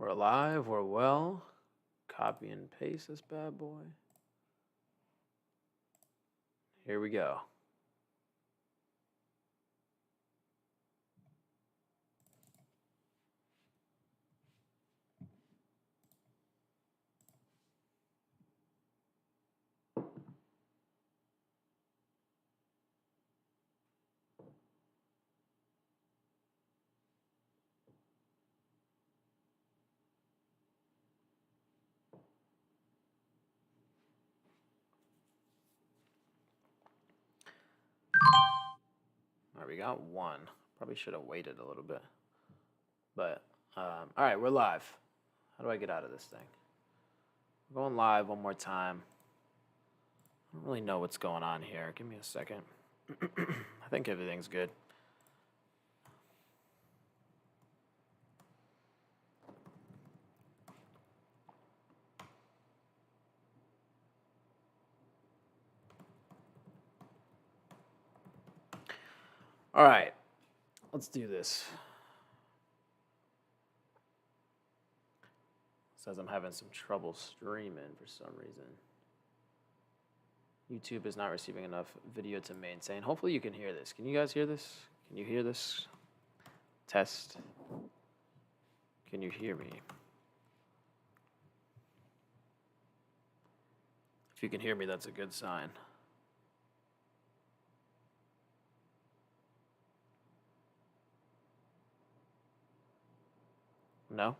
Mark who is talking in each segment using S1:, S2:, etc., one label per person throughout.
S1: We're alive, we're well. Copy and paste this bad boy. Here we go. All right, we got one. Probably should have waited a little bit. But, all right, we're live. How do I get out of this thing? We're going live one more time. I don't really know what's going on here. Give me a second. I think everything's good. All right, let's do this. Says I'm having some trouble streaming for some reason. YouTube is not receiving enough video to maintain. Hopefully you can hear this. Can you guys hear this? Can you hear this? Test. Can you hear me? If you can hear me, that's a good sign. No?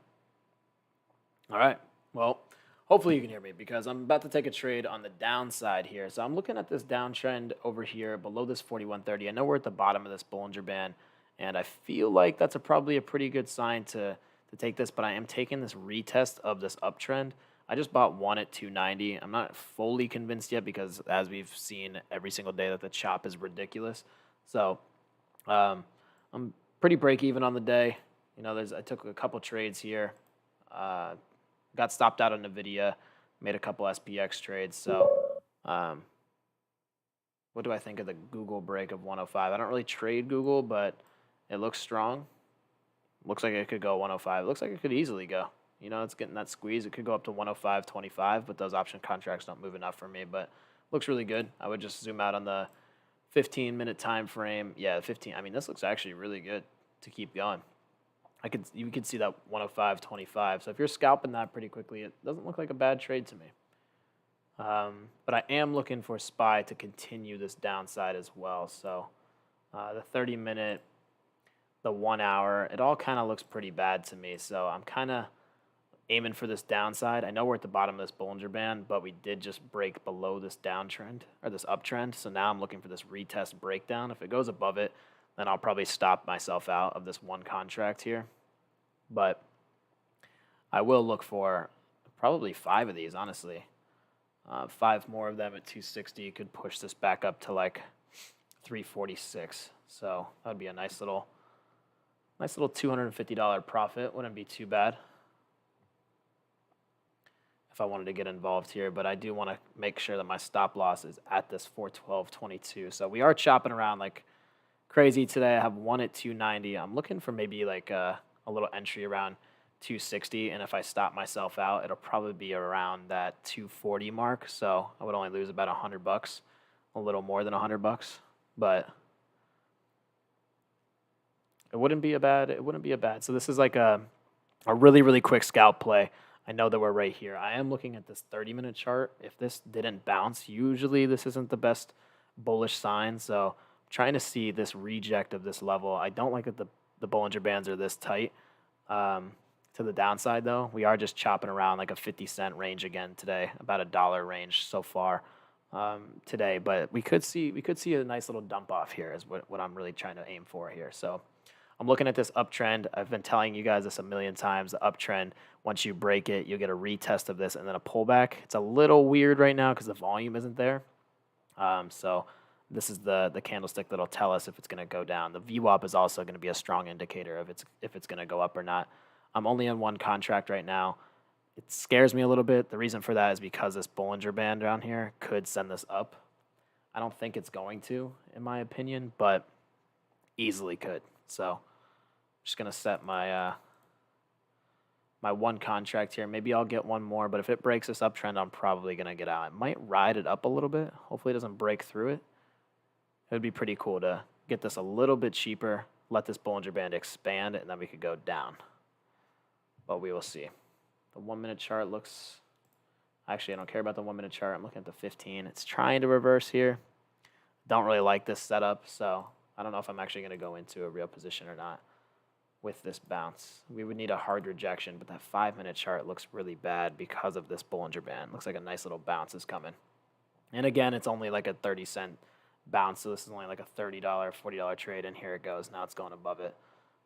S1: All right. Well, hopefully you can hear me because I'm about to take a trade on the downside here. So I'm looking at this downtrend over here below this 4130. I know we're at the bottom of this Bollinger Band, and I feel like that's probably a pretty good sign to take this, but I am taking this retest of this uptrend. I just bought one at 290. I'm not fully convinced yet because as we've seen every single day that the chop is ridiculous. So I'm pretty break even on the day. You know, I took a couple trades here. Got stopped out on NVIDIA, made a couple SPX trades. So what do I think of the Google break of 105? I don't really trade Google, but it looks strong. Looks like it could go 105. It looks like it could easily go. You know, it's getting that squeeze. It could go up to 105.25, but those option contracts don't move enough for me. But looks really good. I would just zoom out on the 15-minute time frame. Yeah, 15. I mean, this looks actually really good to keep going. You could see that 105.25. So if you're scalping that pretty quickly, it doesn't look like a bad trade to me. But I am looking for SPY to continue this downside as well. So the 30-minute, the 1 hour, it all kind of looks pretty bad to me. So I'm kind of aiming for this downside. I know we're at the bottom of this Bollinger Band, but we did just break below this downtrend or this uptrend. So now I'm looking for this retest breakdown. If it goes above it, then I'll probably stop myself out of this one contract here. But I will look for probably 5 of these, honestly. 5 more of them at 260 could push this back up to like 346. So that would be a nice little $250 profit. Wouldn't be too bad if I wanted to get involved here, but I do want to make sure that my stop loss is at this 412.22. So we are chopping around like crazy today. I have one at 290. I'm looking for maybe like a little entry around 260, and if I stop myself out, it'll probably be around that 240 mark. So I would only lose about $100, a little more than $100, but it wouldn't be a bad. So this is like a really quick scalp play. I know that we're right here. I am looking at this 30-minute chart. If this didn't bounce, usually this isn't the best bullish sign. So I'm trying to see this reject of this level. I don't like that the Bollinger Bands are this tight. To the downside, though, we are just chopping around like a 50-cent range again today, about $1 range so far today. But we could see a nice little dump off here is what I'm really trying to aim for here. So I'm looking at this uptrend. I've been telling you guys this a million times. The uptrend, once you break it, you'll get a retest of this and then a pullback. It's a little weird right now because the volume isn't there. So this is the candlestick that'll tell us if it's going to go down. The VWAP is also going to be a strong indicator of if it's going to go up or not. I'm only on one contract right now. It scares me a little bit. The reason for that is because this Bollinger Band down here could send this up. I don't think it's going to, in my opinion, but easily could. So I'm just going to set my my one contract here. Maybe I'll get one more, but if it breaks this uptrend, I'm probably going to get out. It might ride it up a little bit. Hopefully it doesn't break through it. It would be pretty cool to get this a little bit cheaper, let this Bollinger Band expand, and then we could go down. But we will see. The 1 minute chart looks... Actually, I don't care about the 1 minute chart. I'm looking at the 15. It's trying to reverse here. Don't really like this setup, so I don't know if I'm actually going to go into a real position or not with this bounce. We would need a hard rejection, but that 5 minute chart looks really bad because of this Bollinger Band. Looks like a nice little bounce is coming. And again, it's only like a 30-cent bounce, so this is only like a $30, $40 trade, and here it goes. Now it's going above it.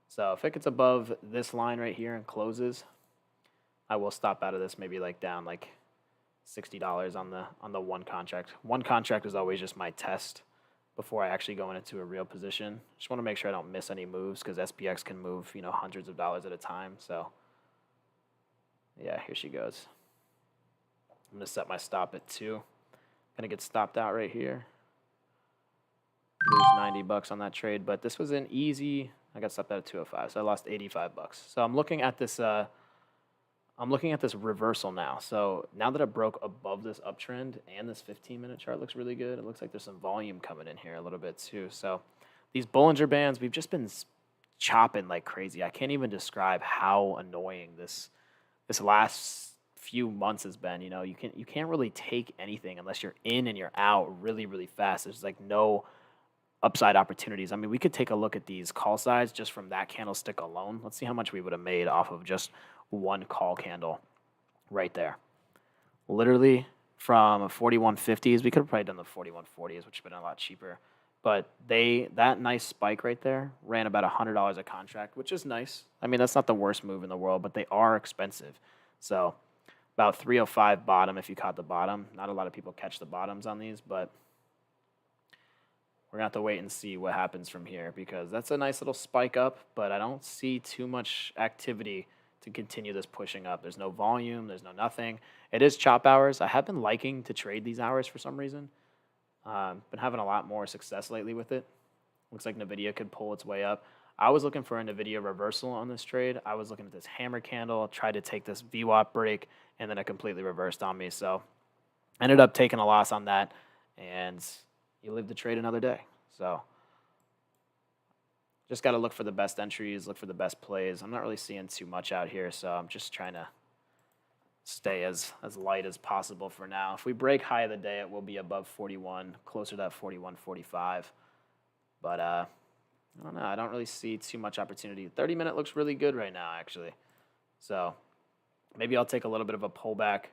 S1: So if it gets above this line right here and closes, I will stop out of this, maybe like down like $60 on the one contract. One contract is always just my test before I actually go into a real position. Just want to make sure I don't miss any moves because SPX can move, you know, hundreds of dollars at a time. So yeah, here she goes. I'm going to set my stop at 2. Going to get stopped out right here. Lose 90 bucks on that trade, but this was an easy, I got stopped out at 205, so I lost 85 bucks. So I'm looking at this reversal now. So now that it broke above this uptrend and this 15-minute chart looks really good, it looks like there's some volume coming in here a little bit too. So these Bollinger Bands, we've just been chopping like crazy. I can't even describe how annoying this last few months has been. You know, you can't really take anything unless you're in and you're out really, really fast. There's like no upside opportunities. I mean, we could take a look at these call sides just from that candlestick alone. Let's see how much we would have made off of just one call candle right there. Literally from 4150s, we could have probably done the 4140s, which would have been a lot cheaper. But that nice spike right there ran about $100 a contract, which is nice. I mean, that's not the worst move in the world, but they are expensive. So about 305 bottom if you caught the bottom. Not a lot of people catch the bottoms on these, but we're going to have to wait and see what happens from here because that's a nice little spike up, but I don't see too much activity to continue this pushing up. There's no volume. There's no nothing. It is chop hours. I have been liking to trade these hours for some reason. Been having a lot more success lately with it. Looks like NVIDIA could pull its way up. I was looking for a NVIDIA reversal on this trade. I was looking at this hammer candle, tried to take this VWAP break, and then it completely reversed on me. So ended up taking a loss on that, and you live to trade another day. So just got to look for the best entries, look for the best plays. I'm not really seeing too much out here, so I'm just trying to stay as light as possible for now. If we break high of the day, it will be above 41, closer to that 41.45. But I don't know. I don't really see too much opportunity. 30-minute looks really good right now, actually. So maybe I'll take a little bit of a pullback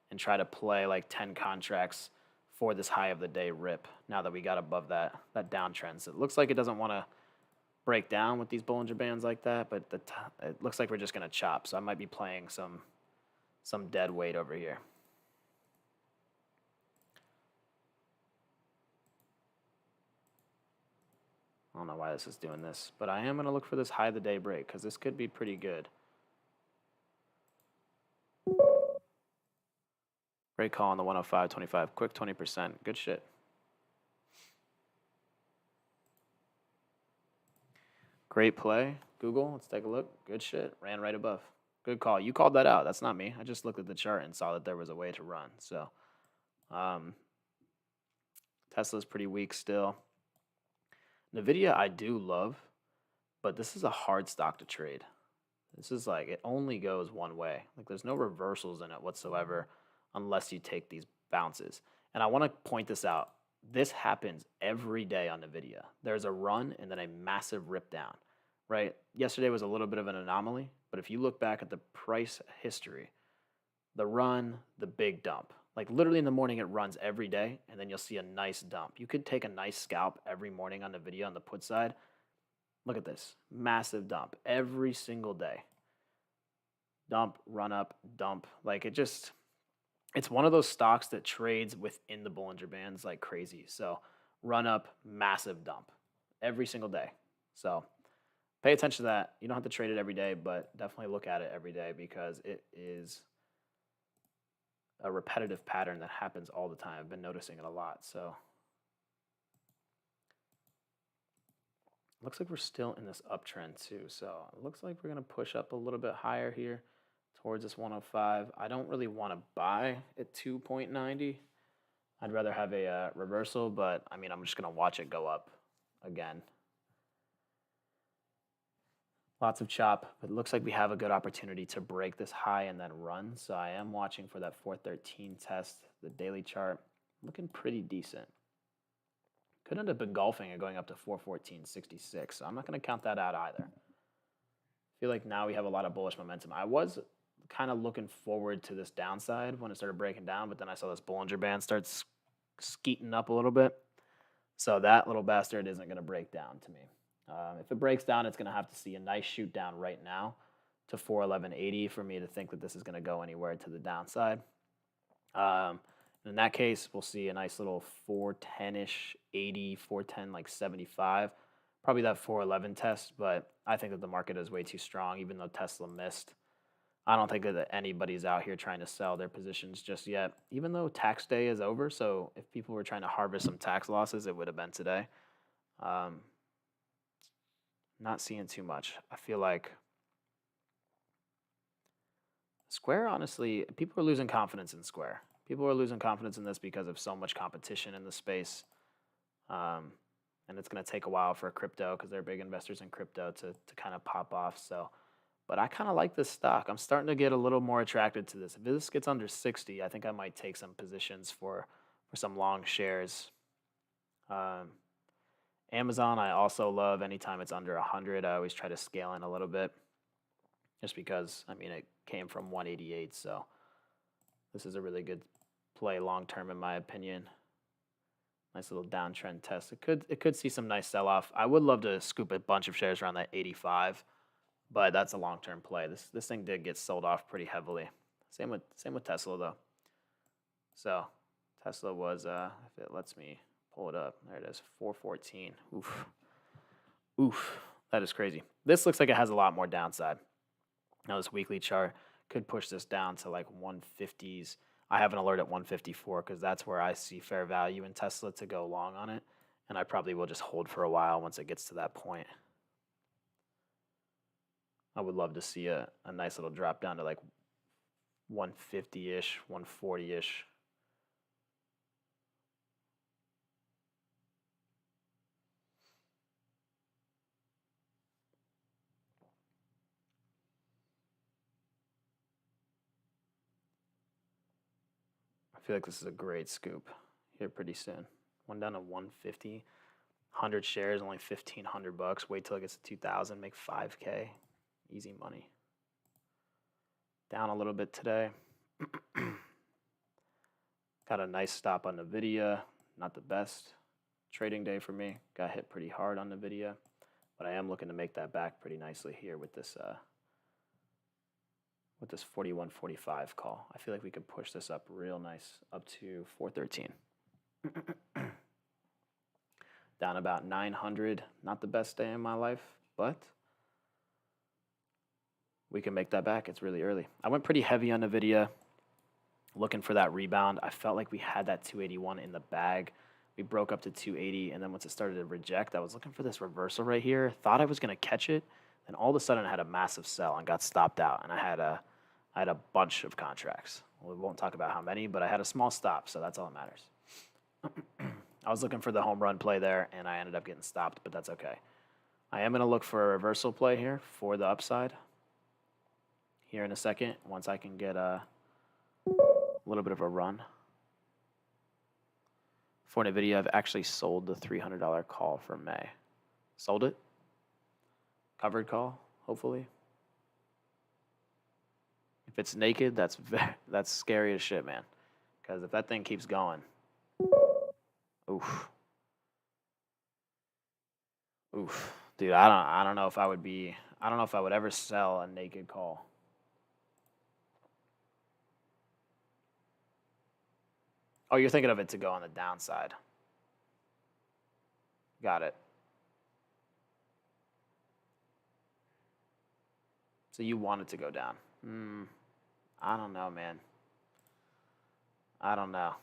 S1: and try to play like 10 contracts for this high of the day rip now that we got above that downtrend. So it looks like it doesn't want to break down with these Bollinger Bands like that, but it looks like we're just going to chop. So I might be playing some dead weight over here. I don't know why this is doing this, but I am going to look for this high of the day break because this could be pretty good. Great call on the 105.25. Quick 20%. Good shit. Great play. Google, let's take a look. Good shit. Ran right above. Good call. You called that out. That's not me. I just looked at the chart and saw that there was a way to run. So Tesla's pretty weak still. NVIDIA I do love, but this is a hard stock to trade. This is like, it only goes one way. Like there's no reversals in it whatsoever unless you take these bounces. And I want to point this out. This happens every day on NVIDIA. There's a run and then a massive rip down, right? Yesterday was a little bit of an anomaly, but if you look back at the price history, the run, the big dump. Like literally in the morning, it runs every day, and then you'll see a nice dump. You could take a nice scalp every morning on NVIDIA on the put side. Look at this. Massive dump every single day. Dump, run up, dump. Like it's one of those stocks that trades within the Bollinger Bands like crazy. So run up, massive dump every single day. So pay attention to that. You don't have to trade it every day, but definitely look at it every day because it is a repetitive pattern that happens all the time. I've been noticing it a lot. So looks like we're still in this uptrend too. So it looks like we're going to push up a little bit higher here towards this 105. I don't really want to buy at 2.90. I'd rather have a reversal, but I mean, I'm just going to watch it go up again. Lots of chop, but it looks like we have a good opportunity to break this high and then run. So I am watching for that 413 test. The daily chart looking pretty decent. Could end up engulfing and going up to 414.66. So I'm not going to count that out either. I feel like now we have a lot of bullish momentum. I was kind of looking forward to this downside when it started breaking down, but then I saw this Bollinger Band start skeeting up a little bit. So that little bastard isn't going to break down to me. If it breaks down, it's going to have to see a nice shoot down right now to 411.80 for me to think that this is going to go anywhere to the downside. In that case, we'll see a nice little 410-ish, 80, 410, like 75. Probably that 411 test, but I think that the market is way too strong, even though Tesla missed. I don't think that anybody's out here trying to sell their positions just yet, even though tax day is over. So if people were trying to harvest some tax losses, it would have been today. Not seeing too much. I feel like Square, honestly, people are losing confidence in Square. People are losing confidence in this because of so much competition in the space. And it's going to take a while for crypto because they're big investors in crypto to kind of pop off. So, but I kind of like this stock. I'm starting to get a little more attracted to this. If this gets under 60, I think I might take some positions for some long shares. Amazon, I also love anytime it's under 100. I always try to scale in a little bit just because, I mean, it came from 188. So this is a really good play long term, in my opinion. Nice little downtrend test. It could see some nice sell off. I would love to scoop a bunch of shares around that 85, but that's a long term play. This thing did get sold off pretty heavily. Same with Tesla though. So Tesla was if it lets me pull it up, there it is, 414. Oof, that is crazy. This looks like it has a lot more downside. Now this weekly chart could push this down to like 150s. I have an alert at 154 because that's where I see fair value in Tesla to go long on it. And I probably will just hold for a while once it gets to that point. I would love to see a nice little drop down to like 150-ish, 140-ish. I feel like this is a great scoop here pretty soon. One down to 150, 100 shares, only $1,500. Wait till it gets to 2,000, make 5K, easy money. Down a little bit today. Got a nice stop on NVIDIA. Not the best trading day for me. Got hit pretty hard on NVIDIA, but I am looking to make that back pretty nicely here with this 41.45 call. I feel like we could push this up real nice up to 413. Down about 900. Not the best day in my life, but we can make that back. It's really early. I went pretty heavy on NVIDIA, looking for that rebound. I felt like we had that 281 in the bag. We broke up to 280, and then once it started to reject, I was looking for this reversal right here. Thought I was going to catch it, and all of a sudden I had a massive sell and got stopped out, and I had a bunch of contracts. We won't talk about how many, but I had a small stop, so that's all that matters. I was looking for the home run play there, and I ended up getting stopped, but that's okay. I am going to look for a reversal play here for the upside here in a second, once I can get a little bit of a run. For NVIDIA, I've actually sold the $300 call for May. Sold it. Covered call, hopefully. If it's naked, that's scary as shit, man. Because if that thing keeps going, oof, dude, I don't know if I would ever sell a naked call. Oh, you're thinking of it to go on the downside. Got it. So you want it to go down. I don't know, man. I don't know.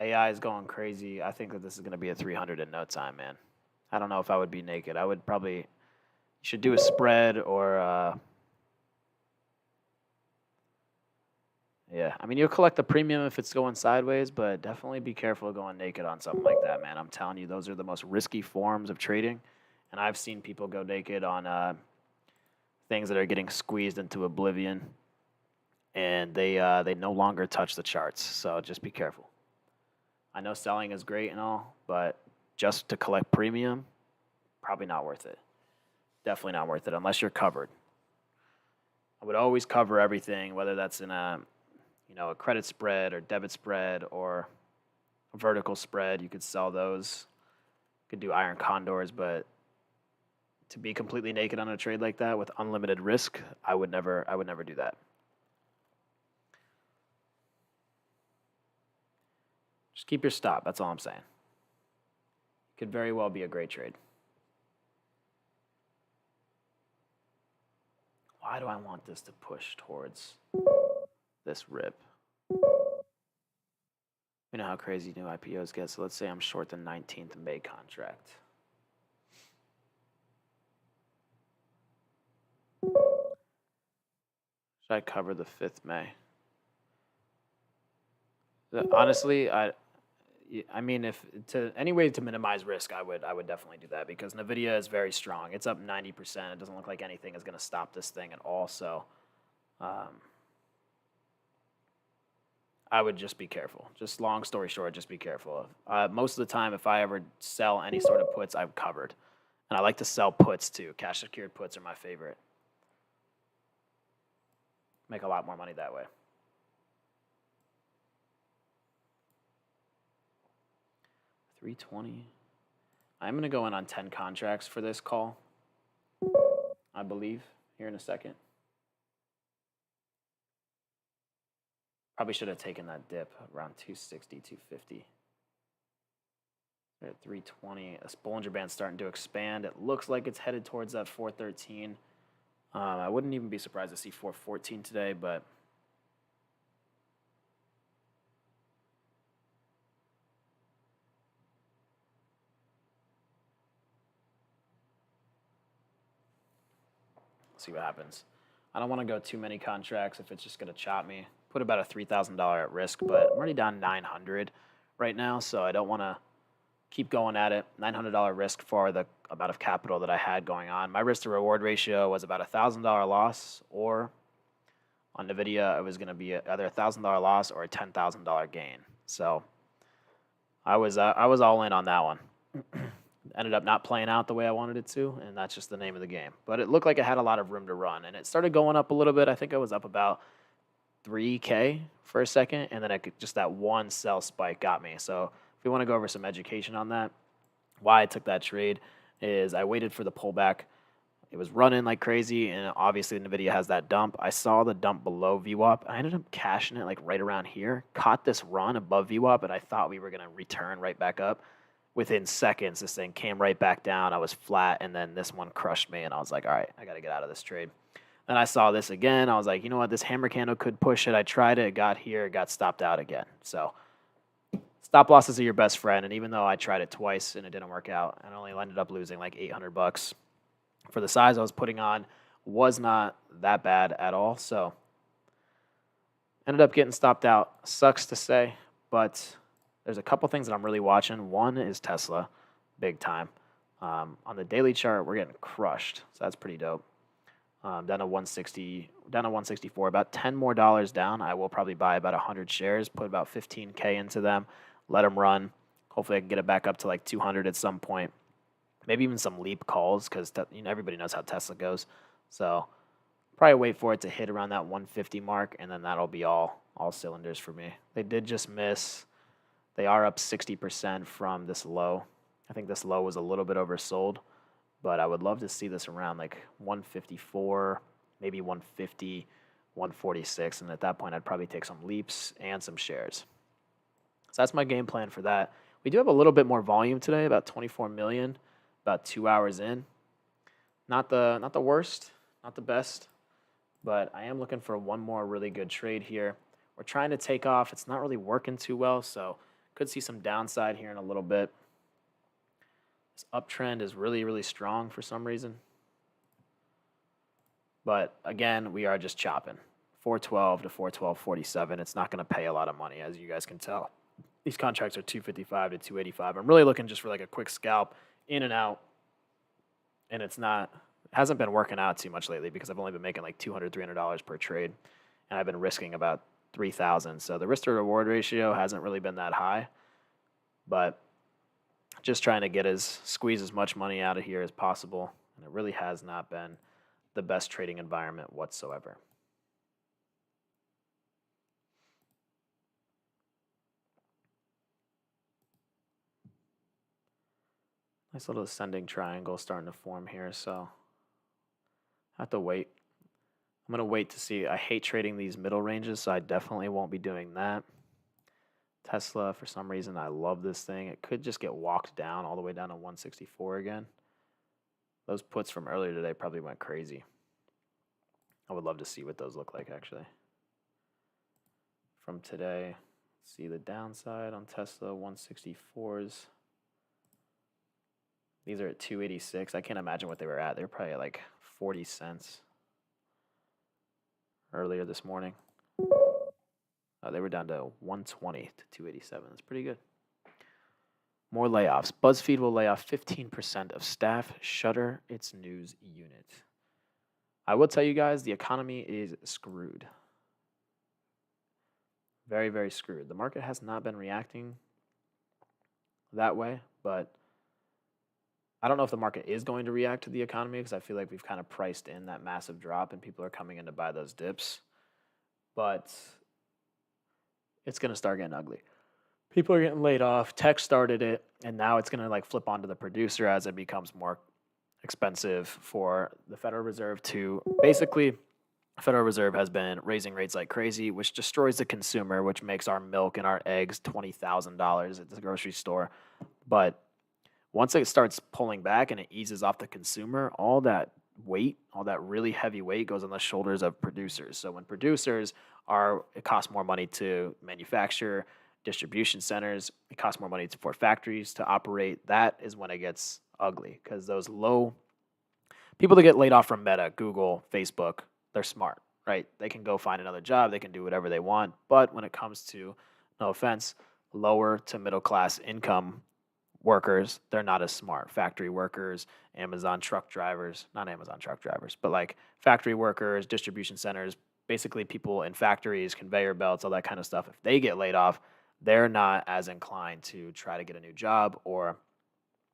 S1: AI is going crazy. I think that this is going to be a 300 in no time, man. I don't know if I would be naked. I would probably, you should do a spread or Yeah, I mean, you'll collect the premium if it's going sideways, but definitely be careful going naked on something like that, man. I'm telling you, those are the most risky forms of trading, and I've seen people go naked on things that are getting squeezed into oblivion, and they no longer touch the charts. So just be careful. I know selling is great and all, but just to collect premium, probably not worth it. Definitely not worth it unless you're covered. I would always cover everything, whether that's in a credit spread or debit spread or a vertical spread. You could sell those. You could do iron condors, but to be completely naked on a trade like that with unlimited risk, I would never do that. Just keep your stop. That's all I'm saying. Could very well be a great trade. Why do I want this to push towards this rip? We know how crazy new IPOs get, so let's say I'm short the 19th May contract. Should I cover the 5th May? Honestly, I mean, if to any way to minimize risk, I would definitely do that because Nvidia is very strong. It's up 90%. It doesn't look like anything is going to stop this thing at all. So, I would just be careful. Just long story short, just be careful. Most of the time, if I ever sell any sort of puts, I've covered, and I like to sell puts too. Cash secured puts are my favorite. Make a lot more money that way. $320. I'm going to go in on 10 contracts for this call, I believe, here in a second. Probably should have taken that dip around 260, 250. At 320, a Bollinger Band's starting to expand. It looks like it's headed towards that 413. I wouldn't even be surprised to see 414 today, but see what happens. I don't want to go too many contracts if it's just going to chop me. Put about a $3,000 at risk, but I'm already down 900 right now, so I don't want to keep going at it. $900 risk for the amount of capital that I had going on. My risk to reward ratio was about a $1,000 loss, or on Nvidia, it was going to be either a $1,000 loss or a $10,000 gain. So I was all in on that one. Ended up not playing out the way I wanted it to, and that's just the name of the game. But it looked like it had a lot of room to run, and it started going up a little bit. I think I was up about 3K for a second, and then just that one sell spike got me. So if we want to go over some education on that, why I took that trade is I waited for the pullback. It was running like crazy, and obviously NVIDIA has that dump. I saw the dump below VWAP. I ended up cashing it like right around here, caught this run above VWAP, and I thought we were going to return right back up. Within seconds, this thing came right back down. I was flat, and then this one crushed me, and I was like, all right, I got to get out of this trade. Then I saw this again. I was like, you know what? This hammer candle could push it. I tried it. It got here. It got stopped out again. So stop losses are your best friend, and even though I tried it twice and it didn't work out, I only ended up losing like $800 for the size I was putting on. Was not that bad at all. So ended up getting stopped out. Sucks to say, but there's a couple things that I'm really watching. One is Tesla, big time. On the daily chart, we're getting crushed, so that's pretty dope. Down to 160, down to 164, about $10 more down. I will probably buy about 100 shares, put about 15K into them, let them run. Hopefully, I can get it back up to like 200 at some point. Maybe even some leap calls because everybody knows how Tesla goes. So probably wait for it to hit around that 150 mark, and then that'll be all cylinders for me. They did just miss. They are up 60% from this low. I think this low was a little bit oversold, but I would love to see this around like 154, maybe 150, 146, and at that point, I'd probably take some leaps and some shares. So that's my game plan for that. We do have a little bit more volume today, about 24 million, about 2 hours in. Not the worst, not the best, but I am looking for one more really good trade here. We're trying to take off. It's not really working too well, so could see some downside here in a little bit. This uptrend is really, really strong for some reason. But again, we are just chopping. 412 to 412.47. It's not going to pay a lot of money, as you guys can tell. These contracts are 255 to 285. I'm really looking just for like a quick scalp in and out, and it hasn't been working out too much lately because I've only been making like $200, $300 per trade, and I've been risking about 3,000. So the risk to reward ratio hasn't really been that high, but just trying to squeeze as much money out of here as possible, and it really has not been the best trading environment whatsoever. Nice little ascending triangle starting to form here, so I have to wait. I'm going to wait to see. I hate trading these middle ranges, so I definitely won't be doing that. Tesla, for some reason, I love this thing. It could just get walked down all the way down to 164 again. Those puts from earlier today probably went crazy. I would love to see what those look like, actually. From today, see the downside on Tesla 164s. These are at 286. I can't imagine what they were at. They were probably at like 40 cents earlier this morning. They were down to 120 to 287. That's pretty good. More layoffs. BuzzFeed will lay off 15% of staff, shutter its news unit. I will tell you guys, the economy is screwed. Very, very screwed. The market has not been reacting that way, but I don't know if the market is going to react to the economy because I feel like we've kind of priced in that massive drop and people are coming in to buy those dips. But it's going to start getting ugly. People are getting laid off. Tech started it, and now it's going to like flip onto the producer as it becomes more expensive for the Federal Reserve to basically. The Federal Reserve has been raising rates like crazy, which destroys the consumer, which makes our milk and our eggs $20,000 at the grocery store. But once it starts pulling back and it eases off the consumer, all that weight, all that really heavy weight goes on the shoulders of producers. So when producers it costs more money to manufacture, distribution centers, it costs more money for factories to operate. That is when it gets ugly because those low people that get laid off from Meta, Google, Facebook, they're smart, right? They can go find another job. They can do whatever they want. But when it comes to, no offense, lower to middle class income workers, they're not as smart. Factory workers, Amazon truck drivers, not Amazon truck drivers, but like factory workers, distribution centers, basically people in factories, conveyor belts, all that kind of stuff. If they get laid off, they're not as inclined to try to get a new job, or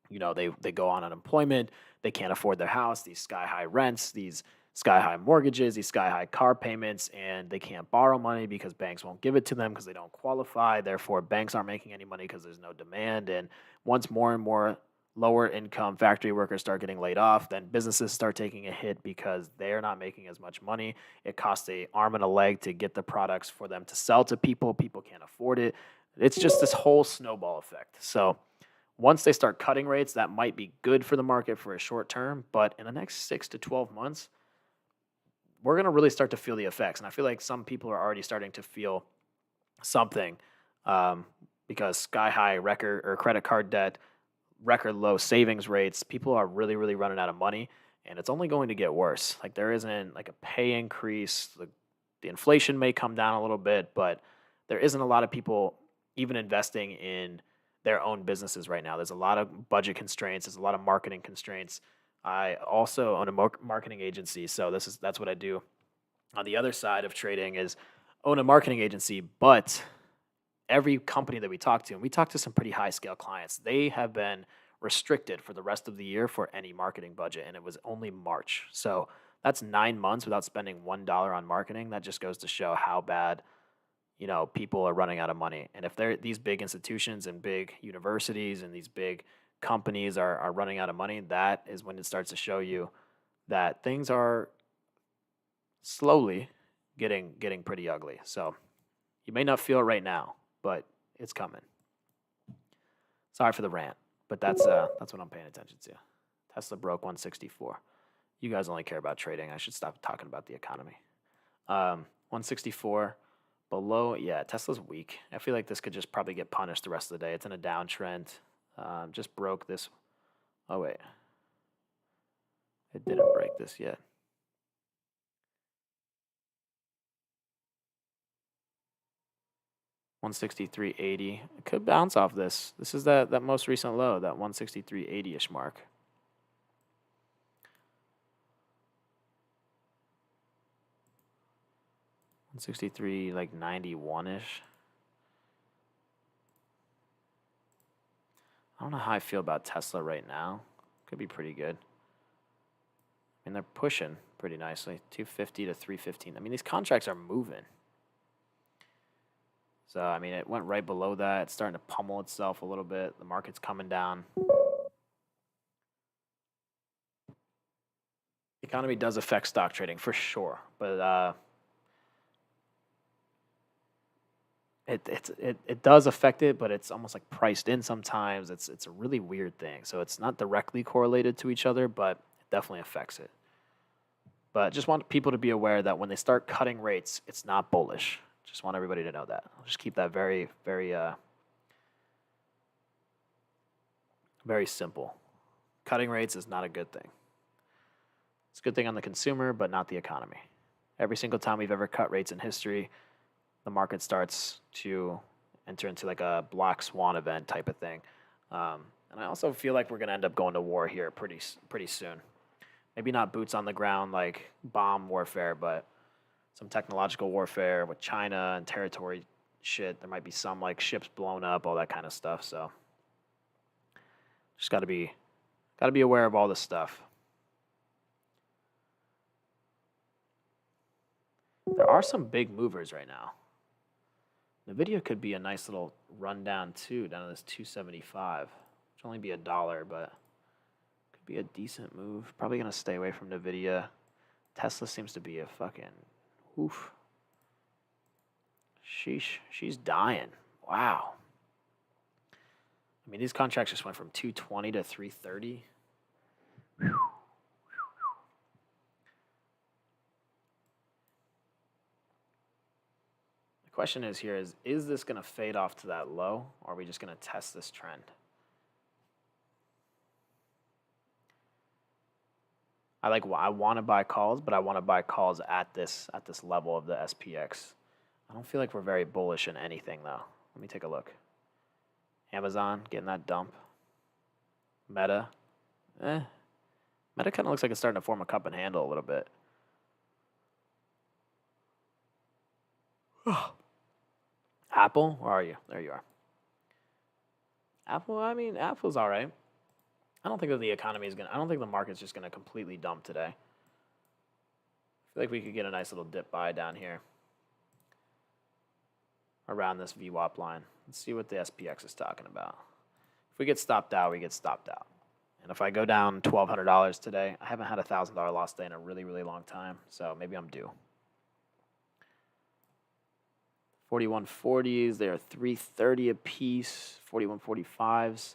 S1: they go on unemployment. They can't afford their house, these sky high rents, these sky high mortgages, these sky high car payments, and they can't borrow money because banks won't give it to them because they don't qualify. Therefore, banks aren't making any money because there's no demand. And once more and more lower income factory workers start getting laid off, then businesses start taking a hit because they're not making as much money. It costs an arm and a leg to get the products for them to sell to people. People can't afford it. It's just this whole snowball effect. So once they start cutting rates, that might be good for the market for a short term, but in the next 6 to 12 months, we're going to really start to feel the effects. And I feel like some people are already starting to feel something because sky high record or credit card debt, record low savings rates, people are really, really running out of money, and it's only going to get worse. Like there isn't like a pay increase. The inflation may come down a little bit, but there isn't a lot of people even investing in their own businesses right now. There's a lot of budget constraints. There's a lot of marketing constraints. I also own a marketing agency, so that's what I do. On the other side of trading is own a marketing agency, but every company that we talk to, and we talk to some pretty high scale clients, they have been restricted for the rest of the year for any marketing budget, and it was only March. So that's 9 months without spending $1 on marketing. That just goes to show how bad people are running out of money. And if these big institutions and big universities and these big companies are running out of money, that is when it starts to show you that things are slowly getting pretty ugly. So you may not feel it right now, but it's coming. Sorry for the rant, but that's what I'm paying attention to. Tesla broke 164. You guys only care about trading. I should stop talking about the economy. 164 below, yeah, Tesla's weak. I feel like this could just probably get punished the rest of the day. It's in a downtrend. Just broke this. Oh, wait. It didn't break this yet. 163.80. It could bounce off this. This is that most recent low, that 163.80-ish mark. 163, like 91-ish. I don't know how I feel about Tesla right now. Could be pretty good. I mean, they're pushing pretty nicely. 250 to 315. I mean, these contracts are moving. So, I mean, it went right below that. It's starting to pummel itself a little bit. The market's coming down. The economy does affect stock trading for sure, but it does affect it, but it's almost like priced in sometimes. It's a really weird thing. So it's not directly correlated to each other, but it definitely affects it. But just want people to be aware that when they start cutting rates, it's not bullish. Just want everybody to know that. I'll just keep that very, very, very simple. Cutting rates is not a good thing. It's a good thing on the consumer, but not the economy. Every single time we've ever cut rates in history, the market starts to enter into like a black swan event type of thing. And I also feel like we're going to end up going to war here pretty soon. Maybe not boots on the ground like bomb warfare, but some technological warfare with China and territory shit. There might be some like ships blown up, all that kind of stuff. So just got to be aware of all this stuff. There are some big movers right now. NVIDIA could be a nice little rundown too, down to this 275. Which only be $1, but could be a decent move. Probably gonna stay away from NVIDIA. Tesla seems to be a fucking oof. Sheesh, she's dying. Wow. I mean, these contracts just went from 220 to 330. Whew. Question is here is this going to fade off to that low, or are we just going to test this trend? I want to buy calls, but I want to buy calls at this level of the SPX. I don't feel like we're very bullish in anything though. Let me take a look. Amazon getting that dump. Meta. Meta kind of looks like it's starting to form a cup and handle a little bit. Apple, where are you? There you are. Apple, I mean, Apple's all right. I don't think that the economy is going to, I don't think the market's just going to completely dump today. I feel like we could get a nice little dip buy down here around this VWAP line. Let's see what the SPX is talking about. If we get stopped out, we get stopped out. And if I go down $1,200 today, I haven't had a $1,000 loss day in a really, really long time, so maybe I'm due. 4140s, they are 330 a piece. 4145s.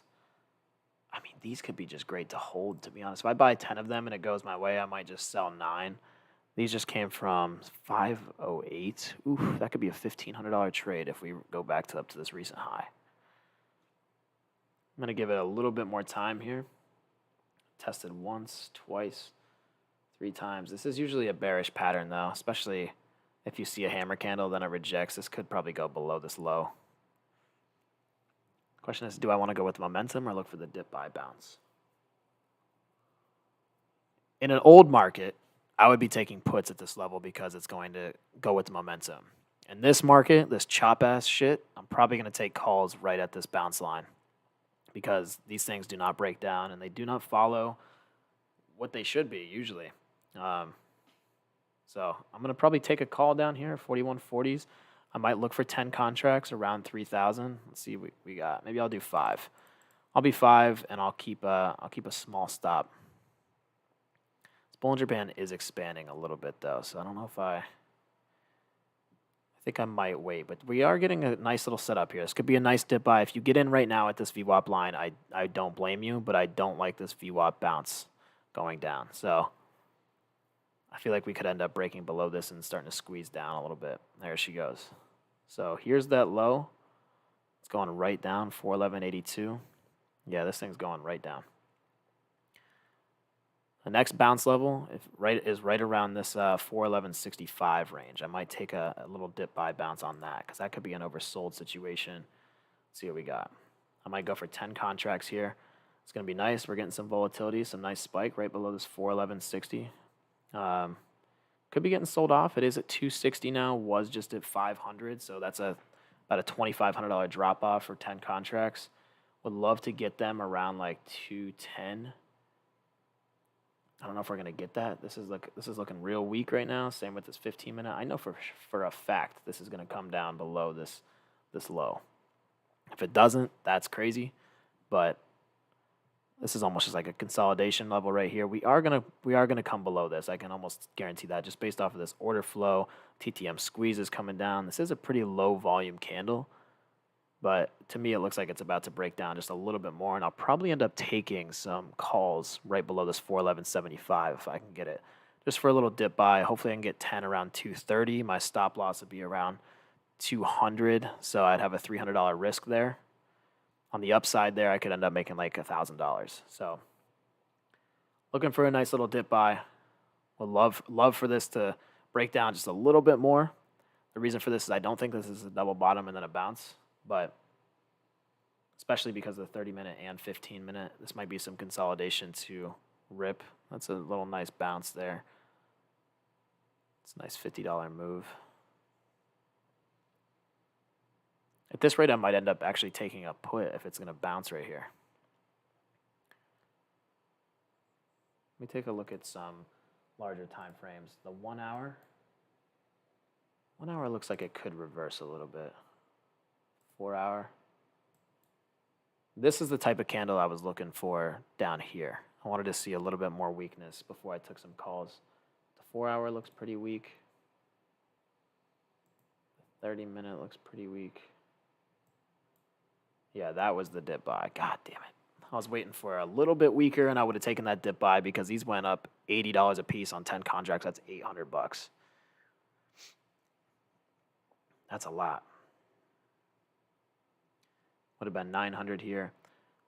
S1: I mean, these could be just great to hold, to be honest. If I buy 10 of them and it goes my way, I might just sell 9. These just came from 508. Oof, that could be a $1,500 trade if we go back to up to this recent high. I'm going to give it a little bit more time here. Tested once, twice, 3 times. This is usually a bearish pattern, though, especially if you see a hammer candle, then it rejects. This could probably go below this low. Question is, do I want to go with momentum or look for the dip buy bounce? In an old market, I would be taking puts at this level because it's going to go with the momentum. In this market, this chop-ass shit, I'm probably going to take calls right at this bounce line because these things do not break down and they do not follow what they should be usually. So I'm going to probably take a call down here, 4140s. I might look for 10 contracts around 3,000. Let's see what we got. Maybe I'll do 5. I'll be 5, and I'll keep a small stop. This Bollinger Band is expanding a little bit, though, so I don't know if I think I might wait. But we are getting a nice little setup here. This could be a nice dip buy. If you get in right now at this VWAP line, I don't blame you, but I don't like this VWAP bounce going down. So I feel like we could end up breaking below this and starting to squeeze down a little bit. There she goes. So here's that low. It's going right down, 411.82. Yeah, this thing's going right down. The next bounce level is right around this 411.65 range. I might take a little dip buy bounce on that because that could be an oversold situation. Let's see what we got. I might go for 10 contracts here. It's going to be nice. We're getting some volatility, some nice spike right below this 411.60. Could be getting sold off. It is at 260 now. Was just at 500, so that's about a $2,500 drop off for 10 contracts. Would love to get them around like 210. I don't know if we're gonna get that. This is looking real weak right now. Same with this 15-minute. I know for a fact this is gonna come down below this low. If it doesn't, that's crazy. But this is almost just like a consolidation level right here. We are gonna come below this. I can almost guarantee that just based off of this order flow. TTM squeeze is coming down. This is a pretty low volume candle. But to me, it looks like it's about to break down just a little bit more, and I'll probably end up taking some calls right below this 411.75 if I can get it. Just for a little dip buy. Hopefully I can get 10 around 230. My stop loss would be around 200, so I'd have a $300 risk there. On the upside there, I could end up making like $1,000. So looking for a nice little dip buy. Would love for this to break down just a little bit more. The reason for this is I don't think this is a double bottom and then a bounce. But especially because of the 30-minute and 15-minute, this might be some consolidation to rip. That's a little nice bounce there. It's a nice $50 move. At this rate, I might end up actually taking a put if it's going to bounce right here. Let me take a look at some larger time frames. The 1 hour. 1 hour looks like it could reverse a little bit. 4 hour. This is the type of candle I was looking for down here. I wanted to see a little bit more weakness before I took some calls. The 4 hour looks pretty weak. The 30-minute looks pretty weak. Yeah, that was the dip buy. God damn it. I was waiting for a little bit weaker, and I would have taken that dip buy because these went up $80 a piece on 10 contracts. That's $800. That's a lot. Would have been 900 here.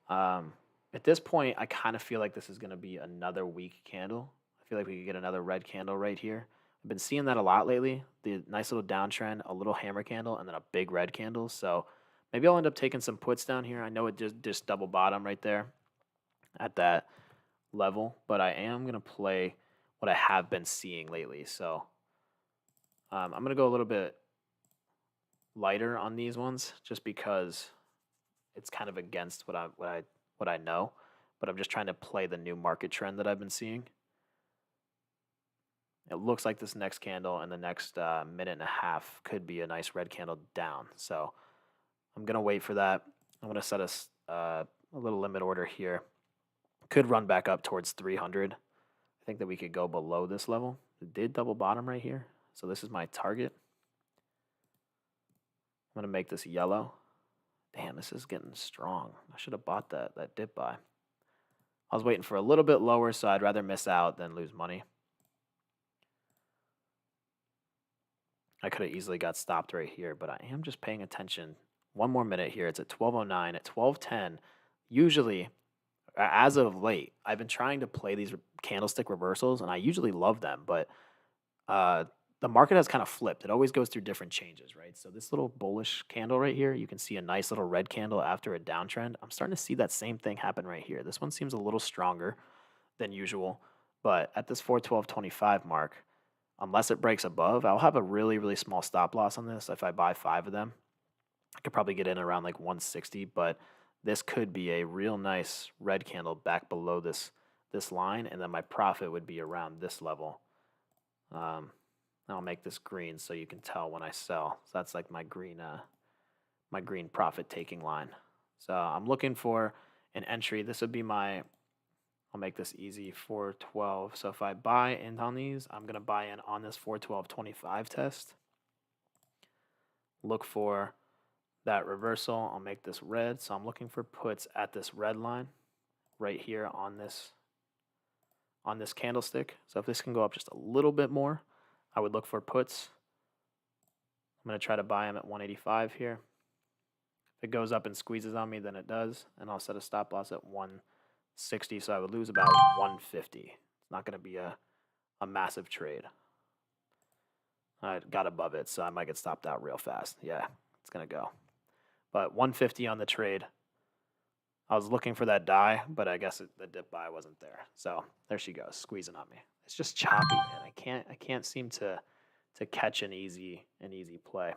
S1: At this point, I kind of feel like this is going to be another weak candle. I feel like we could get another red candle right here. I've been seeing that a lot lately. The nice little downtrend, a little hammer candle, and then a big red candle. So maybe I'll end up taking some puts down here. I know it just double bottom right there at that level, but I am going to play what I have been seeing lately. So I'm going to go a little bit lighter on these ones just because it's kind of against what I know, but I'm just trying to play the new market trend that I've been seeing. It looks like this next candle and the next minute and a half could be a nice red candle down. So I'm gonna wait for that. I'm gonna set a little limit order here. Could run back up towards 300. I think that we could go below this level. It did double bottom right here, so this is my target. I'm gonna make this yellow. Damn, this is getting strong. I should have bought that dip buy. I was waiting for a little bit lower, so I'd rather miss out than lose money. I could have easily got stopped right here, but I am just paying attention. One more minute here. It's at 12:09. At 12:10, usually, as of late, I've been trying to play these candlestick reversals, and I usually love them, but the market has kind of flipped. It always goes through different changes, right? So this little bullish candle right here, you can see a nice little red candle after a downtrend. I'm starting to see that same thing happen right here. This one seems a little stronger than usual, but at this 412.25 mark, unless it breaks above, I'll have a really, really small stop loss on this. If I buy 5 of them, I could probably get in around like 160, but this could be a real nice red candle back below this line, and then my profit would be around this level. I'll make this green so you can tell when I sell. So that's like my green profit taking line. So I'm looking for an entry. This would be I'll make this easy, 412. So if I buy in on these, I'm gonna buy in on this 412.25 test. Look for that reversal. I'll make this red. So I'm looking for puts at this red line right here on this candlestick. So if this can go up just a little bit more, I would look for puts. I'm going to try to buy them at 185 here. If it goes up and squeezes on me, then it does. And I'll set a stop loss at 160, so I would lose about 150. It's Not going to be a massive trade. I got above it, so I might get stopped out real fast. Yeah, it's going to go. But 150 on the trade. I was looking for that die, but I guess the dip buy wasn't there. So there she goes, squeezing on me. It's just choppy, man. I can't seem to catch an easy play.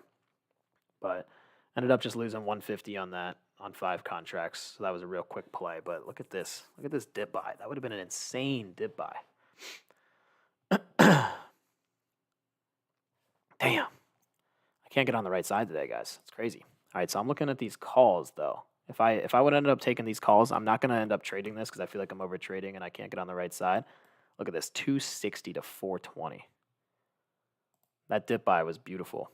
S1: But ended up just losing 150 on that on 5 contracts. So that was a real quick play. But look at this. Look at this dip buy. That would have been an insane dip buy. Damn. I can't get on the right side today, guys. It's crazy. All right, so I'm looking at these calls though. If I would end up taking these calls, I'm not going to end up trading this because I feel like I'm over trading and I can't get on the right side. Look at this, 260 to 420. That dip buy was beautiful.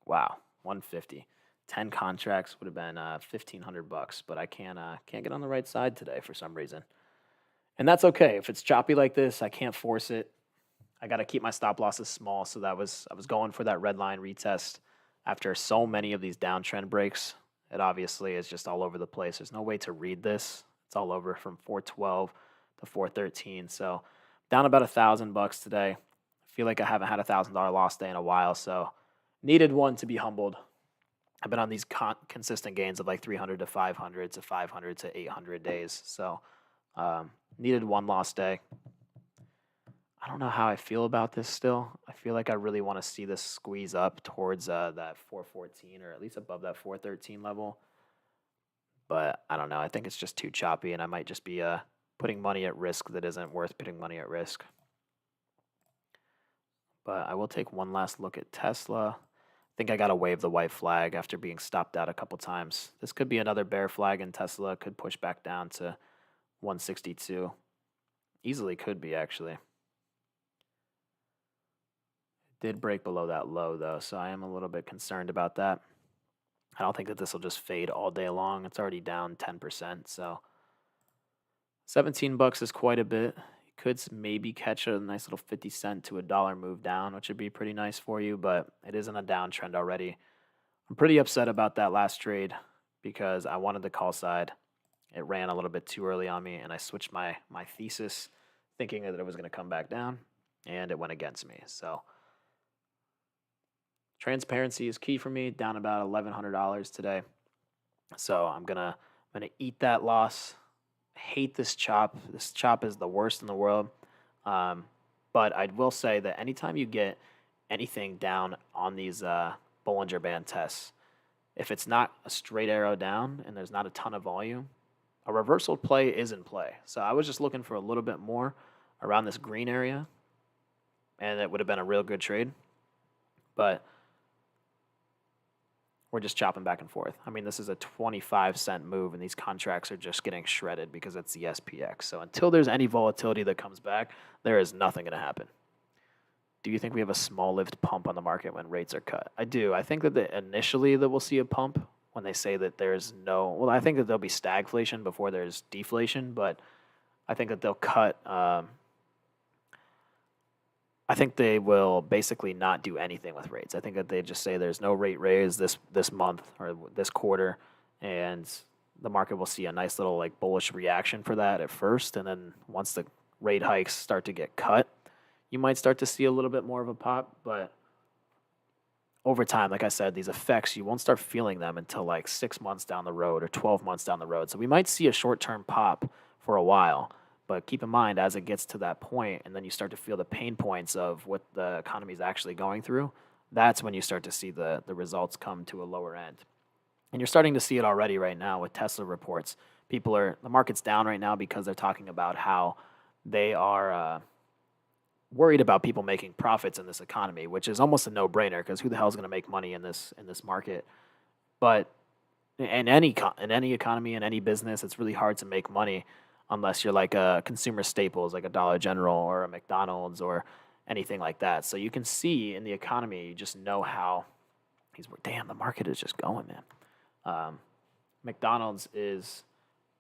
S1: Wow, 150. 10 contracts would have been $1,500, but I can't get on the right side today for some reason. And that's okay. If it's choppy like this, I can't force it. I got to keep my stop losses small, so I was going for that red line retest after so many of these downtrend breaks. It obviously is just all over the place. There's no way to read this. It's all over from 412 to 413. So down about $1,000 today. I feel like I haven't had a $1,000 loss day in a while, so needed one to be humbled. I've been on these consistent gains of like 300 to 500 to 500 to 800 days. So needed one lost day. I don't know how I feel about this still. I feel like I really want to see this squeeze up towards that 414 or at least above that 413 level. But I don't know. I think it's just too choppy, and I might just be putting money at risk that isn't worth putting money at risk. But I will take one last look at Tesla. I think I got to wave the white flag after being stopped out a couple times. This could be another bear flag, and Tesla could push back down to 162. Easily could be, actually. Did break below that low, though, so I am a little bit concerned about that. I don't think that this will just fade all day long. It's already down 10%, so $17 is quite a bit. You could maybe catch a nice little 50-cent to $1 move down, which would be pretty nice for you, but it is in a downtrend already. I'm pretty upset about that last trade because I wanted the call side. It ran a little bit too early on me, and I switched my thesis thinking that it was going to come back down, and it went against me. So transparency is key for me, down about $1,100 today. So I'm gonna eat that loss. Hate this chop. This chop is the worst in the world. But I will say that anytime you get anything down on these Bollinger Band tests, if it's not a straight arrow down and there's not a ton of volume, a reversal play is in play. So I was just looking for a little bit more around this green area, and it would have been a real good trade. But we're just chopping back and forth. I mean, this is a 25-cent move, and these contracts are just getting shredded because it's the SPX. So until there's any volatility that comes back, there is nothing going to happen. Do you think we have a small-lived pump on the market when rates are cut? I do. I think that initially that we'll see a pump when they say that there's no – well, I think that there'll be stagflation before there's deflation, but I think that they'll cut I think they will basically not do anything with rates. I think that they just say there's no rate raise this month or this quarter, and the market will see a nice little like bullish reaction for that at first, and then once the rate hikes start to get cut, you might start to see a little bit more of a pop. But over time, like I said, these effects, you won't start feeling them until like 6 months down the road or 12 months down the road. So we might see a short-term pop for a while. But keep in mind, as it gets to that point, and then you start to feel the pain points of what the economy is actually going through, that's when you start to see the results come to a lower end. And you're starting to see it already right now with Tesla reports. The market's down right now because they're talking about how they are worried about people making profits in this economy, which is almost a no-brainer because who the hell is going to make money in this market? But in any economy, in any business, it's really hard to make money unless you're like a consumer staples, like a Dollar General or a McDonald's or anything like that. So you can see in the economy, you just know how damn, the market is just going, man. McDonald's is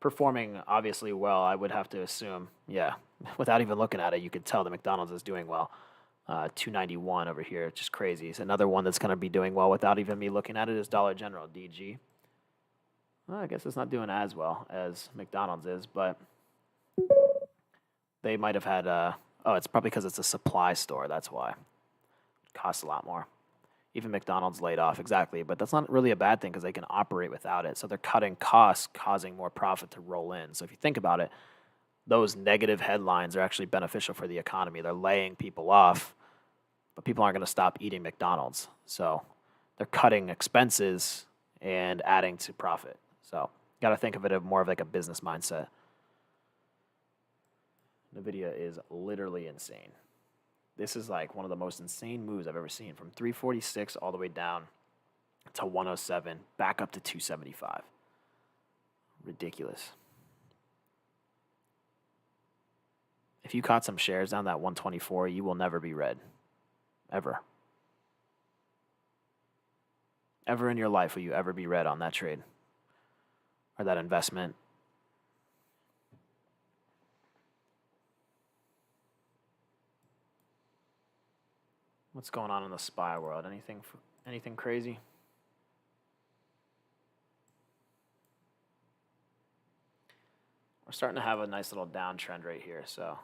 S1: performing obviously well, I would have to assume. Yeah, without even looking at it, you could tell that McDonald's is doing well. 291 over here, just crazy. It's another one that's going to be doing well without even me looking at it is Dollar General, DG. Well, I guess it's not doing as well as McDonald's is, but They might have had oh, it's probably because it's a supply store. That's why. It costs a lot more. Even McDonald's laid off, exactly. But that's not really a bad thing because they can operate without it. So they're cutting costs, causing more profit to roll in. So if you think about it, those negative headlines are actually beneficial for the economy. They're laying people off, but people aren't going to stop eating McDonald's. So they're cutting expenses and adding to profit. So you got to think of it as more of like a business mindset. NVIDIA is literally insane. This is like one of the most insane moves I've ever seen, from 346 all the way down to 107, back up to 275. Ridiculous. If you caught some shares down that 124, you will never be red. Ever. Ever in your life will you ever be red on that trade or that investment. What's going on in the SPY world? Anything crazy? We're starting to have a nice little downtrend right here, so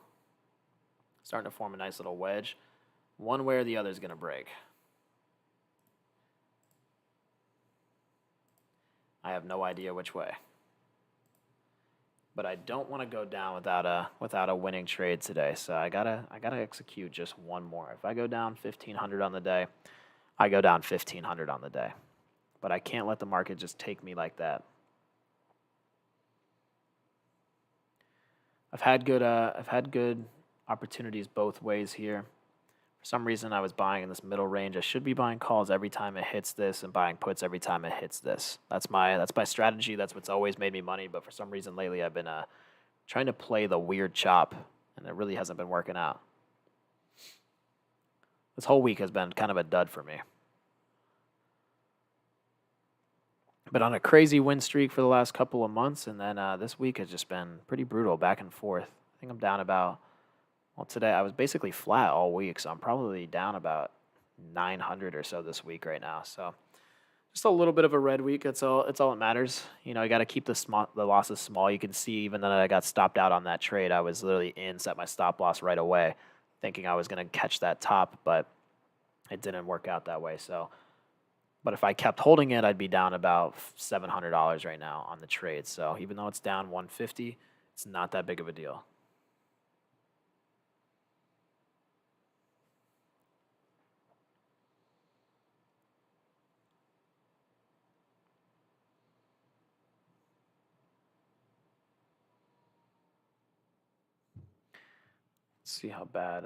S1: starting to form a nice little wedge. One way or the other is going to break. I have no idea which way. But I don't want to go down without a winning trade today. So I gotta execute just one more. If I go down 1,500 on the day, I go down 1,500 on the day. But I can't let the market just take me like that. I've had good opportunities both ways here. For some reason, I was buying in this middle range. I should be buying calls every time it hits this and buying puts every time it hits this. That's my strategy. That's what's always made me money. But for some reason lately, I've been trying to play the weird chop, and it really hasn't been working out. This whole week has been kind of a dud for me. But on a crazy win streak for the last couple of months, and then this week has just been pretty brutal, back and forth. I think I'm down about, well, today I was basically flat all week, so I'm probably down about 900 or so this week right now. So just a little bit of a red week. It's all that matters. You know, you got to keep the losses small. You can see even though I got stopped out on that trade, I was literally set my stop loss right away, thinking I was going to catch that top, but it didn't work out that way. So. But if I kept holding it, I'd be down about $700 right now on the trade. So even though it's down 150, it's not that big of a deal. Let's see how bad.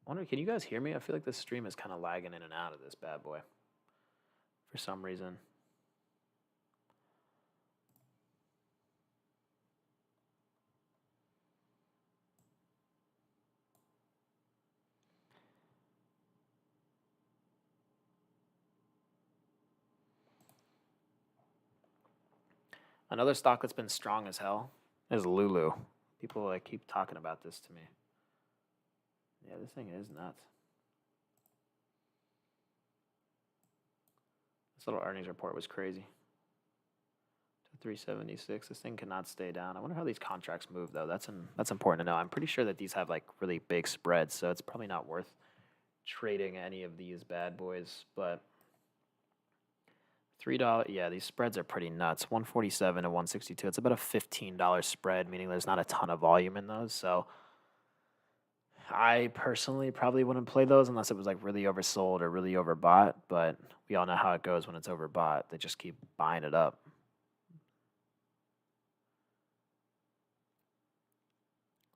S1: I wonder, can you guys hear me? I feel like this stream is kind of lagging in and out of this bad boy for some reason. Another stock that's been strong as hell is Lulu. People keep talking about this to me. Yeah, this thing is nuts. This little earnings report was crazy. 376. This thing cannot stay down. I wonder how these contracts move though. That's important to know. I'm pretty sure that these have like really big spreads, so it's probably not worth trading any of these bad boys. But $3, yeah, these spreads are pretty nuts. 147 to 162. It's about a $15 spread, meaning there's not a ton of volume in those. So I personally probably wouldn't play those unless it was like really oversold or really overbought. But we all know how it goes when it's overbought. They just keep buying it up.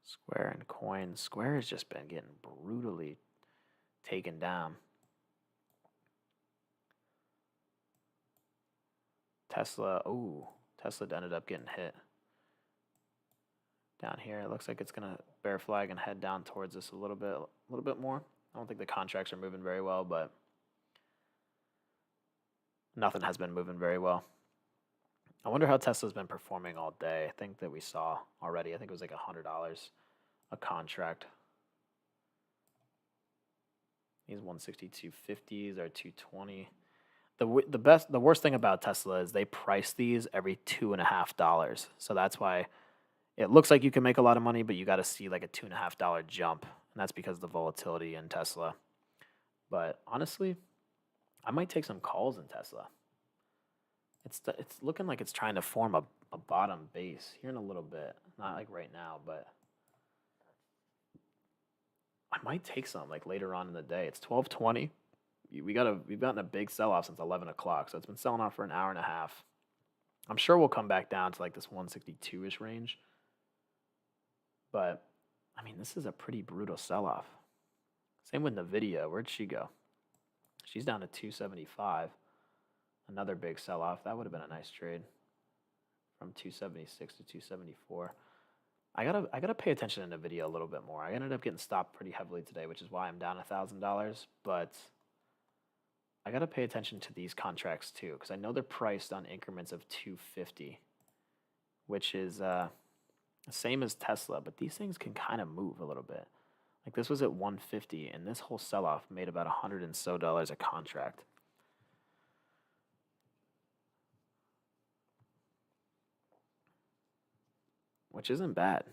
S1: Square and Coin. Square has just been getting brutally taken down. Tesla, Tesla ended up getting hit. Down here, it looks like it's gonna bear flag and head down towards us a little bit more. I don't think the contracts are moving very well, but nothing has been moving very well. I wonder how Tesla's been performing all day. I think that we saw already. I think it was like $100 a contract. These 162.50s are 220. the worst thing about Tesla is they price these every $2.50. So that's why it looks like you can make a lot of money, but you got to see like a $2.50 jump, and that's because of the volatility in Tesla. But honestly, I might take some calls in Tesla. It's looking like it's trying to form a bottom base here in a little bit. Not like right now, but I might take some like later on in the day. It's 12:20. We've gotten a big sell off since 11 o'clock, so it's been selling off for an hour and a half. I'm sure we'll come back down to like this 162 ish range, but I mean this is a pretty brutal sell off. Same with Nvidia. Where'd she go? She's down to 275. Another big sell off. That would have been a nice trade from 276 to 274. I gotta pay attention to Nvidia a little bit more. I ended up getting stopped pretty heavily today, which is why I'm down $1,000. But I gotta pay attention to these contracts too, because I know they're priced on increments of 250, which is the same as Tesla. But these things can kind of move a little bit. Like this was at 150, and this whole sell-off made about $100 and so a contract. Which isn't bad.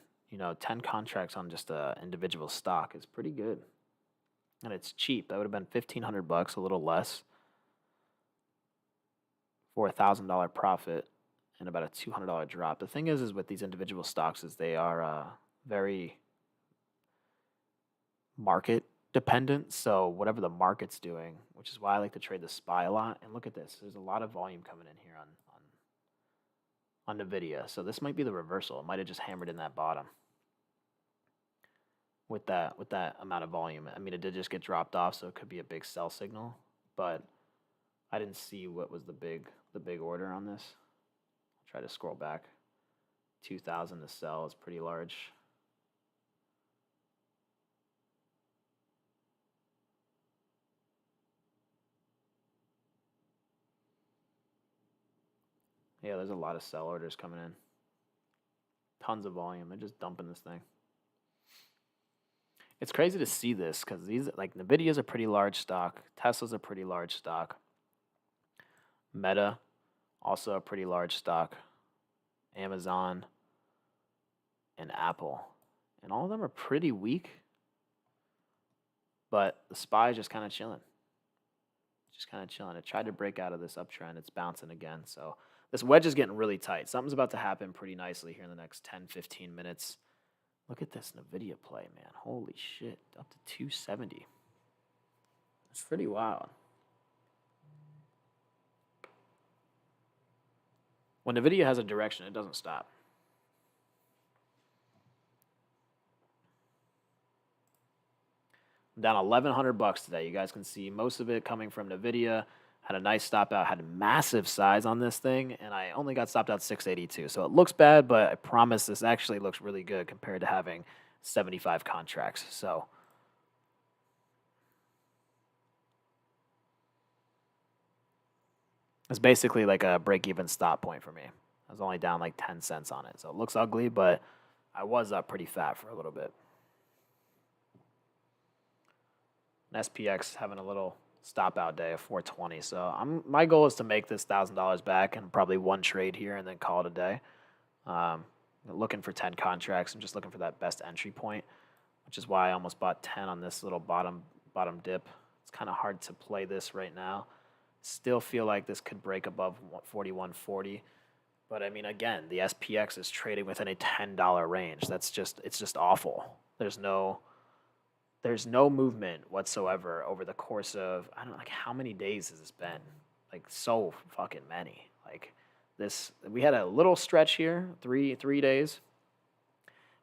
S1: 10 contracts on just a individual stock is pretty good. And it's cheap. That would have been $1,500, a little less, for $1,000 profit and about a $200 drop. The thing is with these individual stocks is they are very market dependent. So whatever the market's doing, which is why I like to trade the SPY a lot. And look at this. There's a lot of volume coming in here on Nvidia. So this might be the reversal. It might have just hammered in that bottom with that amount of volume. I mean, it did just get dropped off, so it could be a big sell signal, but I didn't see what was the big order on this. I'll try to scroll back. 2,000 to sell is pretty large. Yeah, there's a lot of sell orders coming in. Tons of volume. They're just dumping this thing. It's crazy to see this because these, like, Nvidia's a pretty large stock. Tesla's a pretty large stock. Meta, also a pretty large stock. Amazon and Apple. And all of them are pretty weak. But the SPY is just kind of chilling. It tried to break out of this uptrend. It's bouncing again. So this wedge is getting really tight. Something's about to happen pretty nicely here in the next 10, 15 minutes. Look at this Nvidia play, man. Holy shit. Up to 270. It's pretty wild. When Nvidia has a direction, it doesn't stop. I'm down $1,100 today. You guys can see most of it coming from Nvidia. Had a nice stop out, had a massive size on this thing, and I only got stopped out 682. So it looks bad, but I promise this actually looks really good compared to having 75 contracts. So it's basically like a break-even stop point for me. I was only down like 10 cents on it. So it looks ugly, but I was up pretty fat for a little bit. And SPX having a little stop out day of 420. So my goal is to make this $1,000 back in probably one trade here and then call it a day. Looking for 10 contracts. I'm just looking for that best entry point, which is why I almost bought 10 on this little bottom dip. It's kind of hard to play this right now. Still feel like this could break above 41.40. But I mean, again, the SPX is trading within a $10 range. It's just awful. There's no movement whatsoever over the course of, I don't know, like how many days has this been? Like so fucking many. Like this, we had a little stretch here, three days.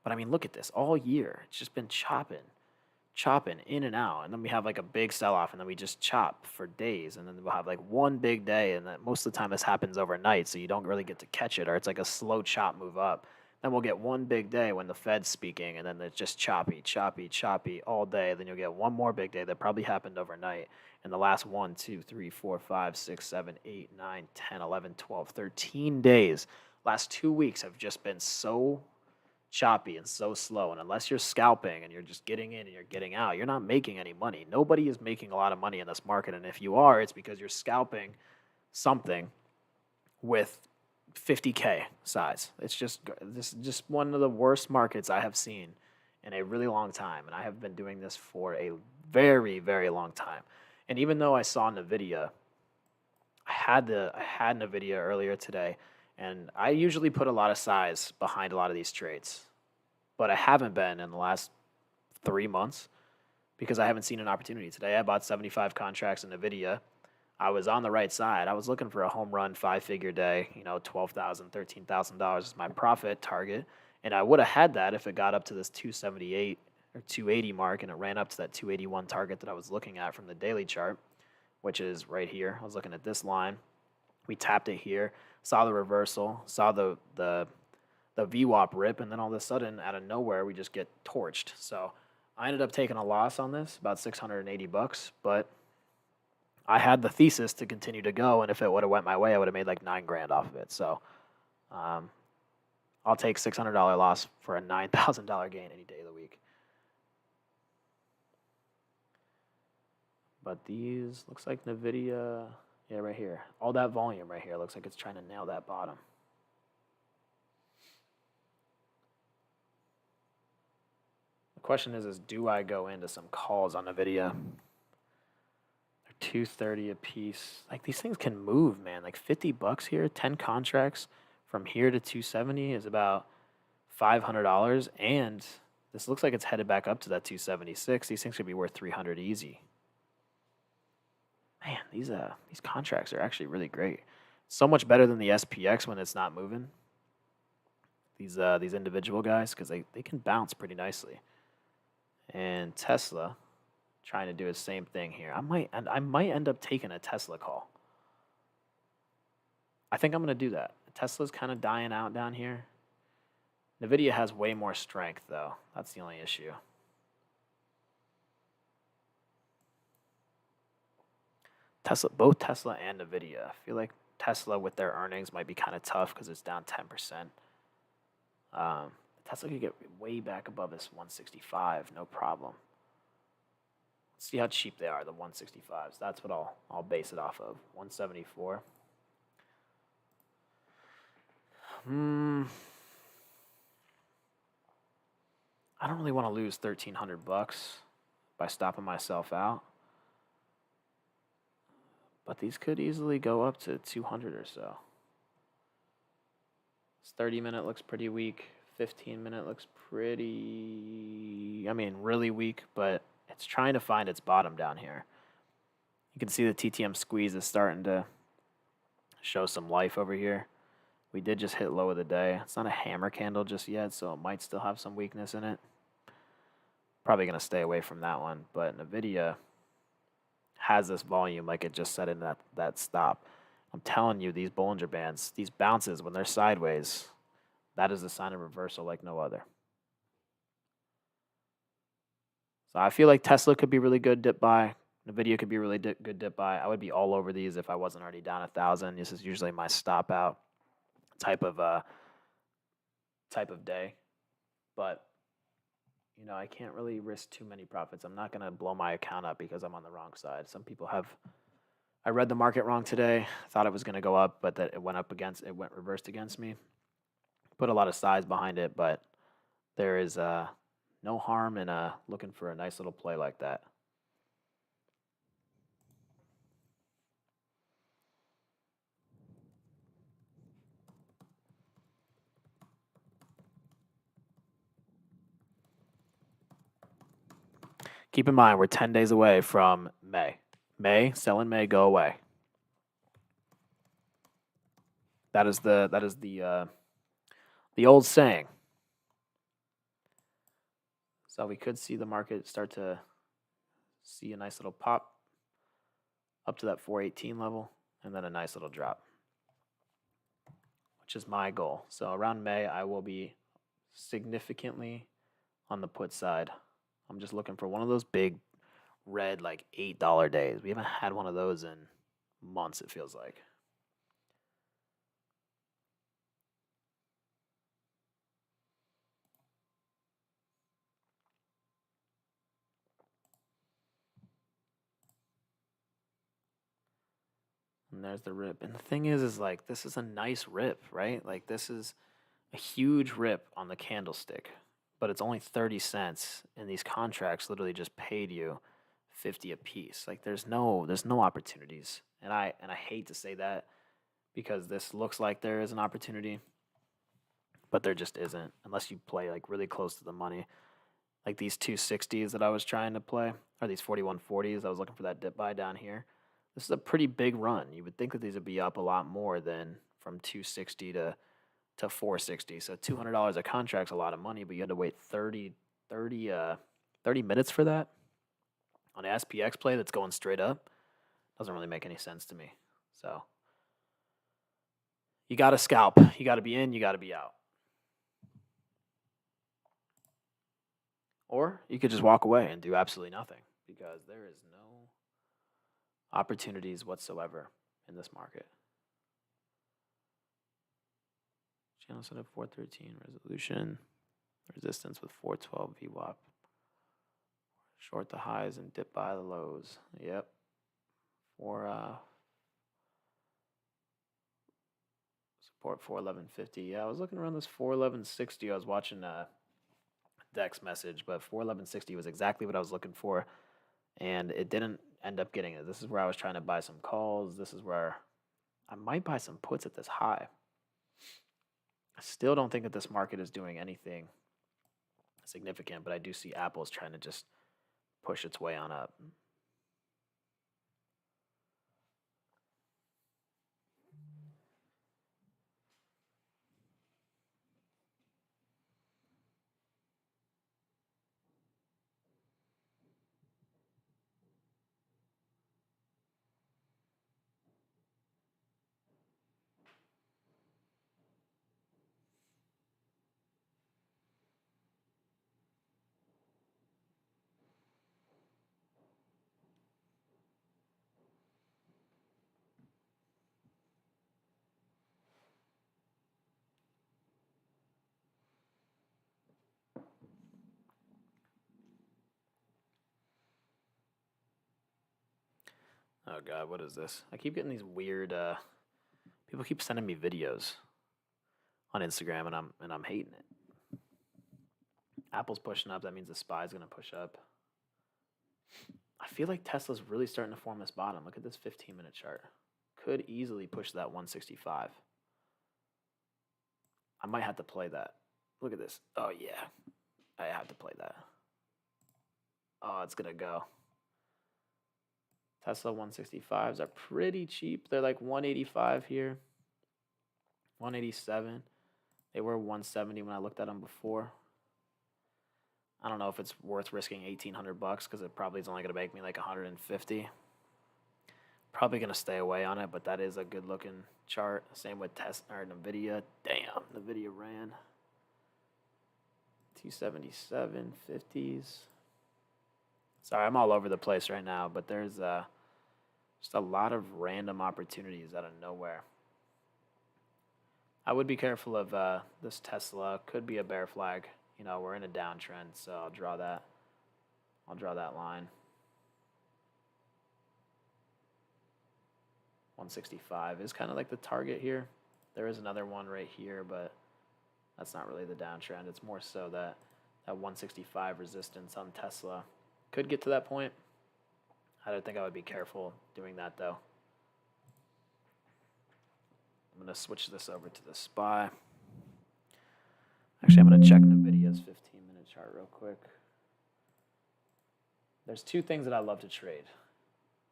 S1: But I mean, look at this all year. It's just been chopping in and out. And then we have like a big sell off and then we just chop for days. And then we'll have like one big day. And then most of the time this happens overnight. So you don't really get to catch it, or it's like a slow chop move up. Then we'll get one big day when the Fed's speaking, and then it's just choppy all day. Then you'll get one more big day that probably happened overnight. And the last 1, 2, 3, 4, 5, 6, 7, 8, 9, 10, 11, 12, 13 days. Last 2 weeks have just been so choppy and so slow. And unless you're scalping and you're just getting in and you're getting out, you're not making any money. Nobody is making a lot of money in this market. And if you are, it's because you're scalping something with 50K size. This is just one of the worst markets I have seen in a really long time. And I have been doing this for a very, very long time. And even though I saw NVIDIA, I had NVIDIA earlier today, and I usually put a lot of size behind a lot of these trades, but I haven't been in the last 3 months because I haven't seen an opportunity. Today I bought 75 contracts in NVIDIA. I was on the right side. I was looking for a home run 5-figure day, $12,000, $13,000 is my profit target. And I would have had that if it got up to this 278 or 280 mark and it ran up to that 281 target that I was looking at from the daily chart, which is right here. I was looking at this line. We tapped it here, saw the reversal, saw the VWAP rip, and then all of a sudden, out of nowhere, we just get torched. So I ended up taking a loss on this, about $680, but I had the thesis to continue to go, and if it would have went my way, I would have made like $9,000 off of it. So I'll take $600 loss for a $9,000 gain any day of the week. But these, looks like NVIDIA, yeah, right here. All that volume right here looks like it's trying to nail that bottom. The question is do I go into some calls on NVIDIA? They're $230 a piece. Like, these things can move, man. Like $50 here, 10 contracts from here to 270 is about $500, and this looks like it's headed back up to that 276. These things could be worth $300 easy. Man, these contracts are actually really great. So much better than the SPX when it's not moving. These individual guys, because they can bounce pretty nicely. And Tesla trying to do the same thing here. I might end up taking a Tesla call. I think I'm gonna do that. Tesla's kind of dying out down here. NVIDIA has way more strength though. That's the only issue. Both Tesla and NVIDIA. I feel like Tesla with their earnings might be kind of tough because it's down 10%. Tesla could get way back above this 165, no problem. Let's see how cheap they are, the 165s. That's what I'll base it off of. 174. I don't really want to lose $1,300 by stopping myself out. But these could easily go up to 200 or so. This 30-minute looks pretty weak. 15-minute looks pretty, really weak, but it's trying to find its bottom down here. You can see the TTM squeeze is starting to show some life over here. We did just hit low of the day. It's not a hammer candle just yet, so it might still have some weakness in it. Probably going to stay away from that one, but NVIDIA has this volume like it just set in that stop. I'm telling you, these Bollinger Bands, these bounces, when they're sideways, that is a sign of reversal like no other. So I feel like Tesla could be really good dip buy. NVIDIA could be really good dip buy. I would be all over these if I wasn't already down 1,000. This is usually my stop out type of day. But I can't really risk too many profits. I'm not going to blow my account up because I'm on the wrong side. Some people have. I read the market wrong today. Thought it was going to go up, but that it went reversed against me. Put a lot of size behind it, but there is no harm in looking for a nice little play like that. Keep in mind, we're 10 days away from May. Sell in May, go away. That is the old saying. So we could see the market start to see a nice little pop up to that 418 level, and then a nice little drop, which is my goal. So around May, I will be significantly on the put side. I'm just looking for one of those big red, like $8 days. We haven't had one of those in months, it feels like. And there's the rip. And the thing is like, this is a nice rip, right? Like, this is a huge rip on the candlestick, but it's only 30 cents. And these contracts literally just paid you 50 a piece. Like, there's no opportunities. And I hate to say that because this looks like there is an opportunity, but there just isn't unless you play like really close to the money. Like these 260s that I was trying to play, or these 4140s, I was looking for that dip buy down here. This is a pretty big run. You would think that these would be up a lot more than from 260 to 460. So $200 a contract's a lot of money, but you had to wait 30 minutes for that on an SPX play that's going straight up. Doesn't really make any sense to me. So you got to scalp. You got to be in, you got to be out. Or you could just walk away and do absolutely nothing because there is no opportunities whatsoever in this market. Channel setup 413 resolution, resistance with 412 VWAP. Short the highs and dip by the lows. Yep. Support 411.50. Yeah, I was looking around this 411.60. I was watching Dex message, but 411.60 was exactly what I was looking for, and it didn't end up getting it. This is where I was trying to buy some calls. This is where I might buy some puts at this high. I still don't think that this market is doing anything significant, but I do see Apple's trying to just push its way on up. Oh God, what is this? I keep getting these weird people keep sending me videos on Instagram and I'm hating it. Apple's pushing up, that means the SPY is gonna push up. I feel like Tesla's really starting to form this bottom. Look at this 15-minute chart. Could easily push that 165. I might have to play that. Look at this. Oh yeah. I have to play that. Oh, it's gonna go. Tesla 165s are pretty cheap. They're like 185 here. 187. They were 170 when I looked at them before. I don't know if it's worth risking $1,800 because it probably is only going to make me like 150. Probably going to stay away on it, but that is a good looking chart. Same with Tesla or Nvidia. Damn, Nvidia ran 277 50s. Sorry, I'm all over the place right now, but there's just a lot of random opportunities out of nowhere. I would be careful of this Tesla. Could be a bear flag. You know, we're in a downtrend, so I'll draw that. I'll draw that line. 165 is kind of like the target here. There is another one right here, but that's not really the downtrend. It's more so that 165 resistance on Tesla could get to that point. I don't think I would be careful doing that, though. I'm going to switch this over to the SPY. Actually, I'm going to check NVIDIA's 15-minute chart real quick. There's two things that I love to trade.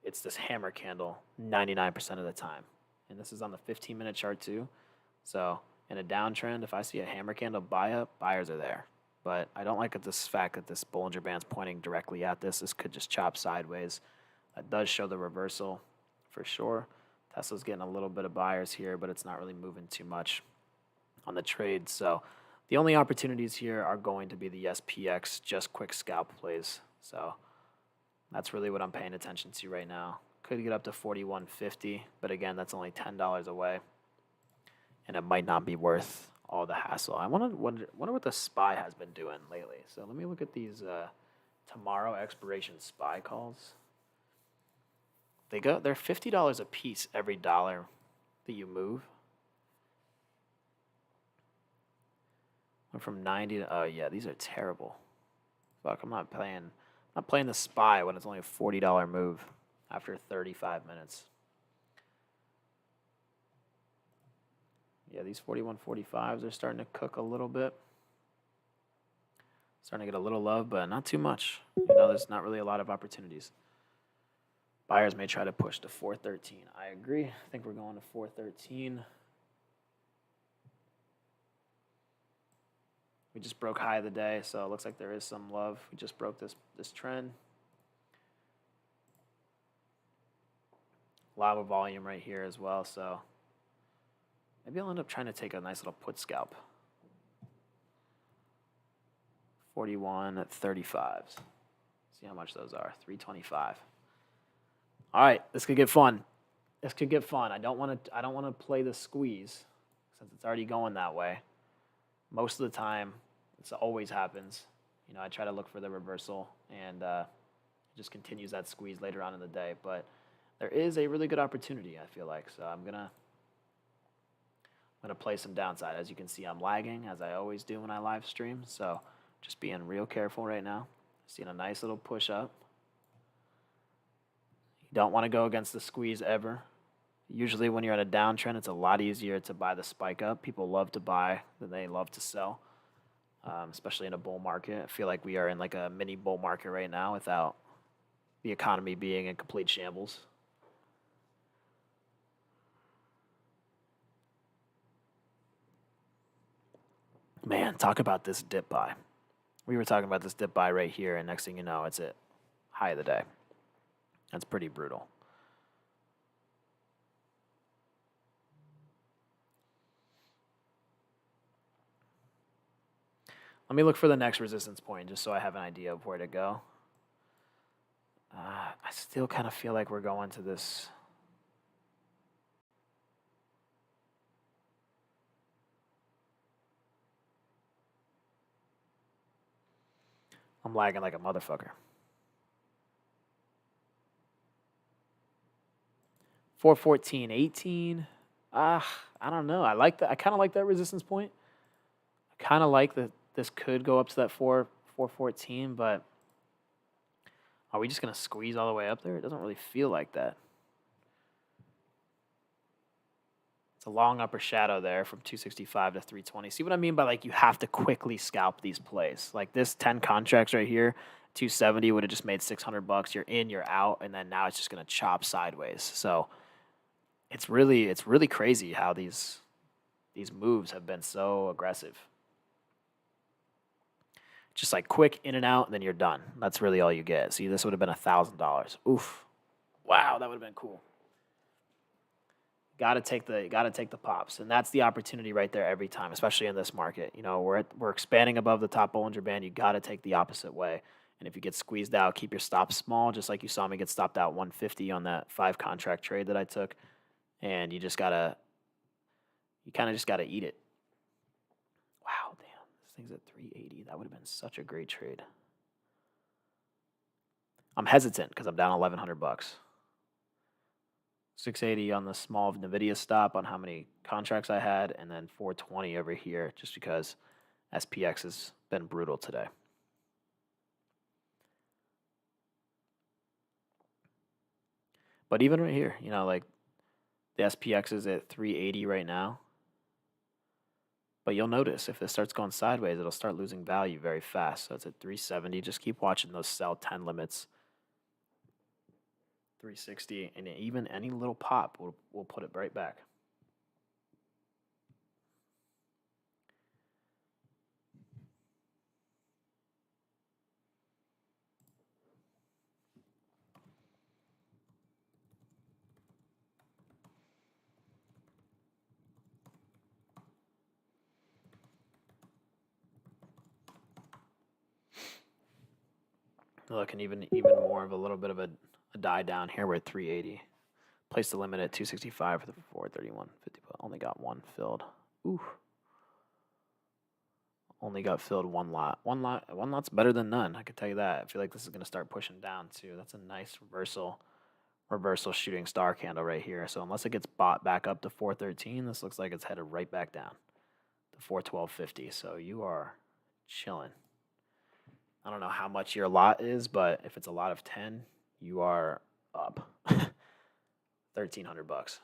S1: It's this hammer candle 99% of the time. And this is on the 15-minute chart too. So in a downtrend, if I see a hammer candle buy up, buyers are there. But I don't like this fact that this Bollinger Band's pointing directly at this. This could just chop sideways. That does show the reversal for sure. Tesla's getting a little bit of buyers here, but it's not really moving too much on the trade. So the only opportunities here are going to be the SPX, just quick scalp plays. So that's really what I'm paying attention to right now. Could get up to 41.50, but again, that's only $10 away, and it might not be worth all the hassle. I wonder what the SPY has been doing lately. So let me look at these tomorrow expiration SPY calls. they're $50 a piece every dollar that you move. Went from 90 to, oh yeah, these are terrible. Fuck, I'm not playing the SPY when it's only a $40 move after 35 minutes. Yeah, these 41.45s are starting to cook a little bit. Starting to get a little love, but not too much. There's not really a lot of opportunities. Buyers may try to push to 413. I agree. I think we're going to 413. We just broke high of the day, so it looks like there is some love. We just broke this trend. A lot of volume right here as well, so maybe I'll end up trying to take a nice little put scalp. 41 at 35s. See how much those are. 325. All right, this could get fun. This could get fun. I don't want to play the squeeze since it's already going that way. Most of the time, it always happens. I try to look for the reversal, and it just continues that squeeze later on in the day. But there is a really good opportunity, I feel like. So I'm gonna play some downside. As you can see, I'm lagging, as I always do when I live stream. So just being real careful right now. Seeing a nice little push up. You don't want to go against the squeeze ever. Usually when you're in a downtrend, it's a lot easier to buy the spike up. People love to buy than they love to sell, especially in a bull market. I feel like we are in like a mini bull market right now without the economy being in complete shambles. Man, talk about this dip buy. We were talking about this dip buy right here, and next thing you know, it's at high of the day. That's pretty brutal. Let me look for the next resistance point just so I have an idea of where to go. I still kind of feel like we're going to this. I'm lagging like a motherfucker. 414.18. I don't know. I like that. I kind of like that resistance point. I kind of like that this could go up to that 414, but are we just going to squeeze all the way up there? It doesn't really feel like that. It's a long upper shadow there from 265 to 320. See what I mean by like you have to quickly scalp these plays. Like this 10 contracts right here, 270 would have just made $600. You're in, you're out, and then now it's just going to chop sideways. So it's really crazy how these moves have been so aggressive. Just like quick in and out, and then you're done. That's really all you get. See, this would have been $1,000. Oof. Wow, that would have been cool. Got to take the pops, and that's the opportunity right there every time, especially in this market. We're expanding above the top Bollinger Band. You got to take the opposite way, and if you get squeezed out, keep your stops small, just like you saw me get stopped out 150 on that 5 contract trade that I took, and you kind of just gotta eat it. Wow, damn, this thing's at 380. That would have been such a great trade. I'm hesitant because I'm down $1,100. 680 on the small NVIDIA stop on how many contracts I had, and then 420 over here just because SPX has been brutal today. But even right here, like the SPX is at 380 right now. But you'll notice if this starts going sideways, it'll start losing value very fast. So it's at 370. Just keep watching those sell 10 limits. 360, and even any little pop will put it right back. Look, and even more of a little bit of a die down here. We're at 380. Placed the limit at 265 for the 431.50, but only got one filled. Ooh. Only got filled one lot. One lot's better than none. I can tell you that. I feel like this is going to start pushing down too. That's a nice reversal reversal shooting star candle right here. So unless it gets bought back up to 413, this looks like it's headed right back down to 412.50. So you are chilling. I don't know how much your lot is, but if it's a lot of 10, you are up. 1,300 bucks.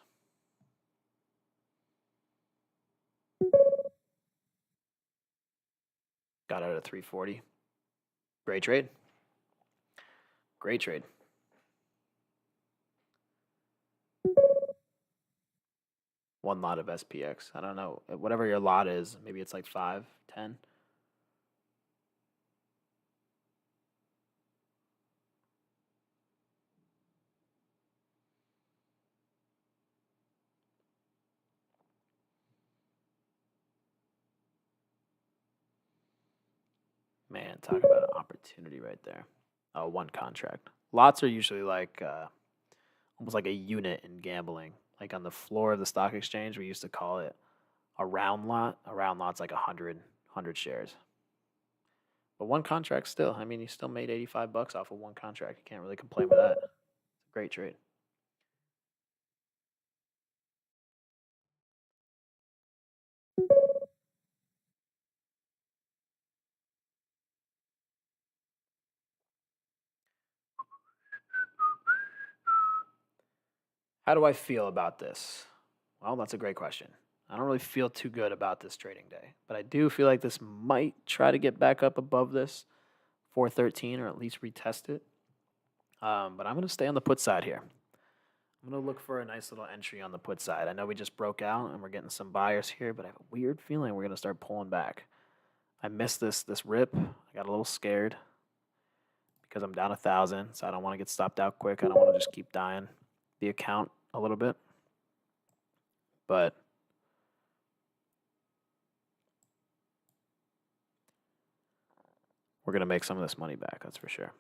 S1: Got out at 340. Great trade. Great trade. One lot of SPX. I don't know. Whatever your lot is, maybe it's like 5, 10. Man, talk about an opportunity right there. Oh, one contract. Lots are usually like almost like a unit in gambling. Like on the floor of the stock exchange, we used to call it a round lot. A round lot's like 100 shares. But one contract still. I mean, you still made 85 bucks off of one contract. You can't really complain with that. It's a great trade. How do I feel about this? Well, that's a great question. I don't really feel too good about this trading day, but I do feel like this might try to get back up above this 413 or at least retest it. But I'm going to stay on the put side here. I'm going to look for a nice little entry on the put side. I know we just broke out and we're getting some buyers here, but I have a weird feeling we're going to start pulling back. I missed this rip. I got a little scared because I'm down 1,000, so I don't want to get stopped out quick. I don't want to just keep dying the account a little bit. But we're going to make some of this money back, that's for sure.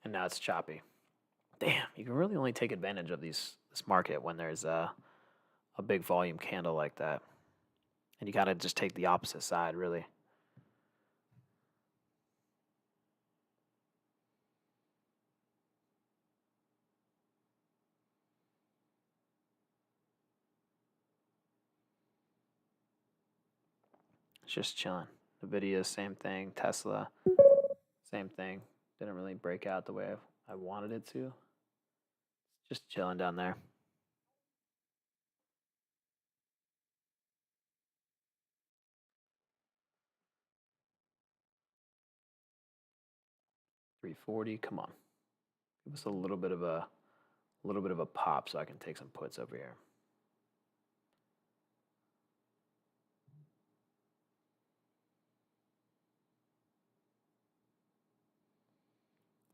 S1: And now it's choppy. Damn, you can really only take advantage of this market when there's a big volume candle like that. And you gotta just take the opposite side, really. It's just chilling. NVIDIA, same thing. Tesla, same thing. Didn't really break out the way I wanted it to. Just chilling down there. $340. Come on, give us a little bit of a pop so I can take some puts over here.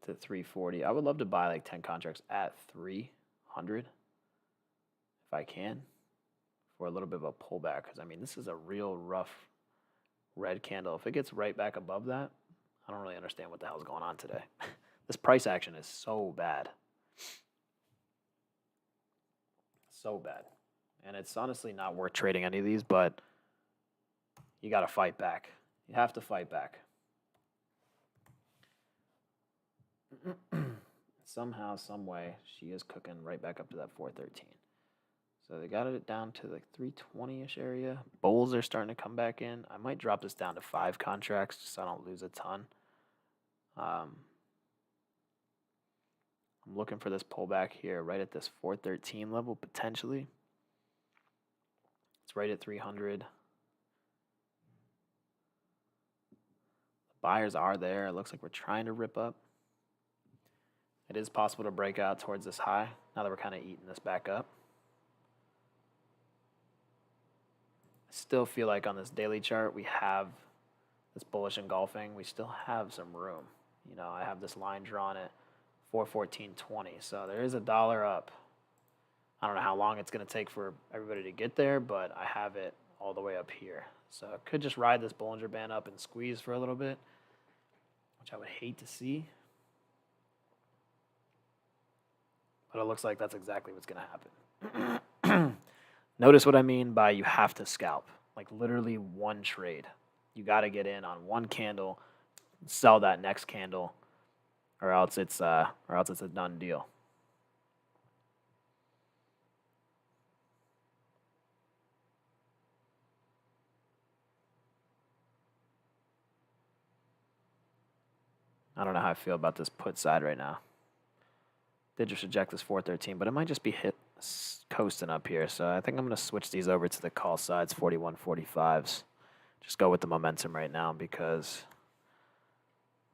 S1: To 340. I would love to buy like 10 contracts at 300 if I can for a little bit of a pullback, because I mean this is a real rough red candle. If it gets right back above that, I don't really understand what the hell's going on today. This price action is so bad. So bad. And it's honestly not worth trading any of these, but you got to fight back. You have to fight back. Somehow, some way, she is cooking right back up to that 413. So they got it down to like 320-ish area. Bulls are starting to come back in. I might drop this down to 5 contracts just so I don't lose a ton. I'm looking for this pullback here right at this 413 level, potentially. It's right at 300. The buyers are there. It looks like we're trying to rip up. It is possible to break out towards this high now that we're kind of eating this back up. I still feel like on this daily chart we have this bullish engulfing. We still have some room. You know, I have this line drawn at 414.20, so there is $1 up. I don't know how long it's going to take for everybody to get there, but I have it all the way up here. So I could just ride this Bollinger Band up and squeeze for a little bit, which I would hate to see. But it looks like that's exactly what's going to happen. Notice what I mean by you have to scalp. Like literally one trade. You got to get in on one candle, sell that next candle, or else it's a done deal. I don't know how I feel about this put side right now. Did just reject this 413, but it might just be hit coasting up here. So I think I'm going to switch these over to the call sides, 41, 45s. Just go with the momentum right now because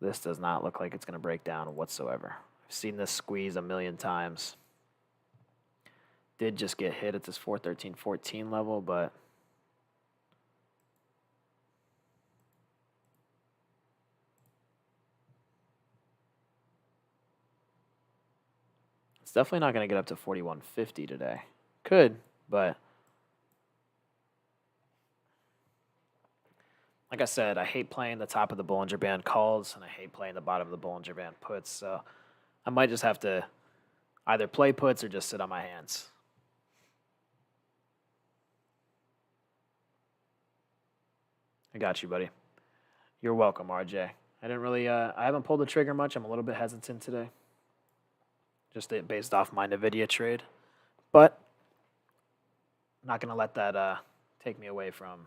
S1: this does not look like it's going to break down whatsoever. I've seen this squeeze a million times. Did just get hit at this 413, 14 level, but it's definitely not going to get up to 41.50 today. Could, but like I said, I hate playing the top of the Bollinger Band calls, and I hate playing the bottom of the Bollinger Band puts. So I might just have to either play puts or just sit on my hands. I got you, buddy. You're welcome, RJ. I didn't really, I haven't pulled the trigger much. I'm a little bit hesitant today, just based off my NVIDIA trade. But I'm not going to let that take me away from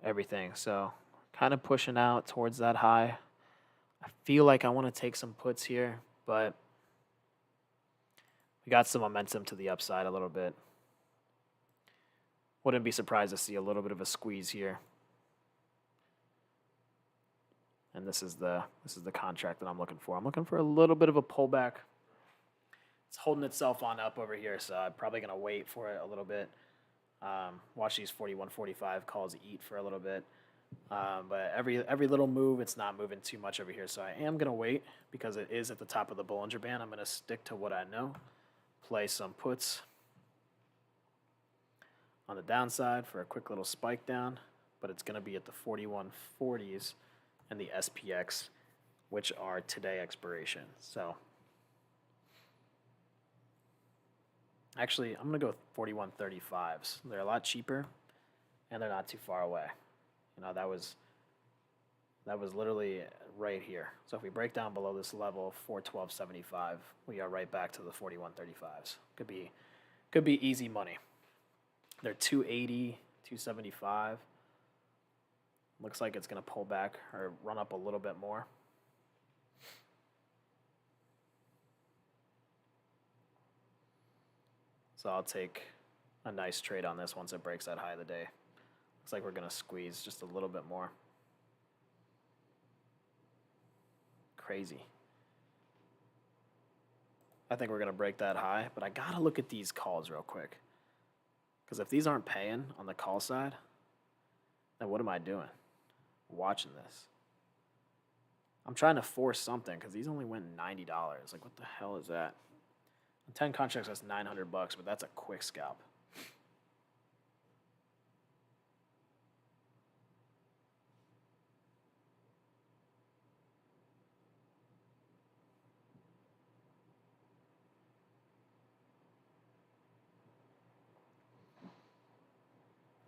S1: everything. So kind of pushing out towards that high. I feel like I want to take some puts here, but we got some momentum to the upside a little bit. Wouldn't be surprised to see a little bit of a squeeze here. And this is the contract that I'm looking for. I'm looking for a little bit of a pullback. It's holding itself on up over here, so I'm probably going to wait for it a little bit. Watch these 41, 45 calls eat for a little bit. But every little move, it's not moving too much over here. So I am going to wait because it is at the top of the Bollinger Band. I'm going to stick to what I know. Play some puts on the downside for a quick little spike down. But it's going to be at the 4140s and the SPX, which are today expiration. So actually, I'm going to go with 4135s. They're a lot cheaper, and they're not too far away. You know, that was literally right here. So if we break down below this level, 412.75, we are right back to the 4135s. Could be easy money. They're 280, 275. Looks like it's going to pull back or run up a little bit more. So I'll take a nice trade on this once it breaks that high of the day. Looks like we're going to squeeze just a little bit more. Crazy. I think we're going to break that high, but I got to look at these calls real quick. Because if these aren't paying on the call side, then what am I doing? Watching this. I'm trying to force something because these only went $90. Like, what the hell is that? 10 contracts, that's $900, but that's a quick scalp.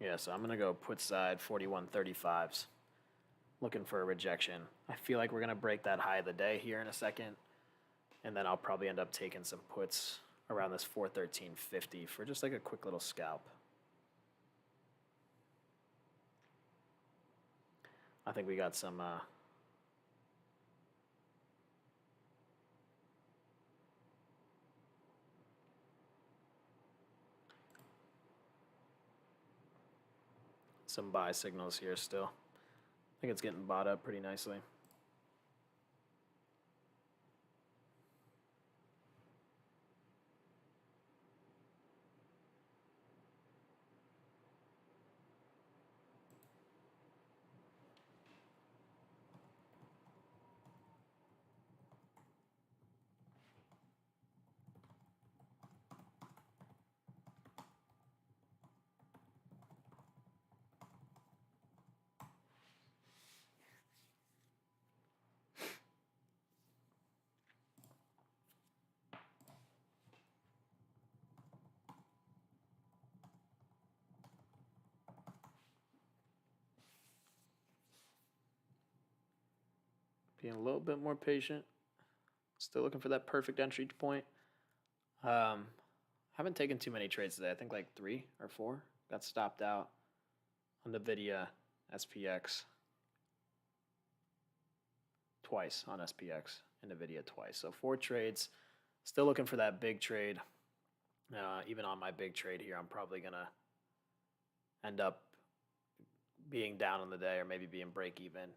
S1: Yeah, so I'm going to go put side 4135s. Looking for a rejection. I feel like we're going to break that high of the day here in a second. And then I'll probably end up taking some puts around this 413.50 for just like a quick little scalp. I think we got some buy signals here still. I think it's getting bought up pretty nicely. Being a little bit more patient. Still looking for that perfect entry point. Haven't taken too many trades today. I think like 3 or 4 got stopped out on NVIDIA SPX twice on SPX and NVIDIA twice. So 4 trades. Still looking for that big trade. Even on my big trade here, I'm probably going to end up being down on the day or maybe being break even.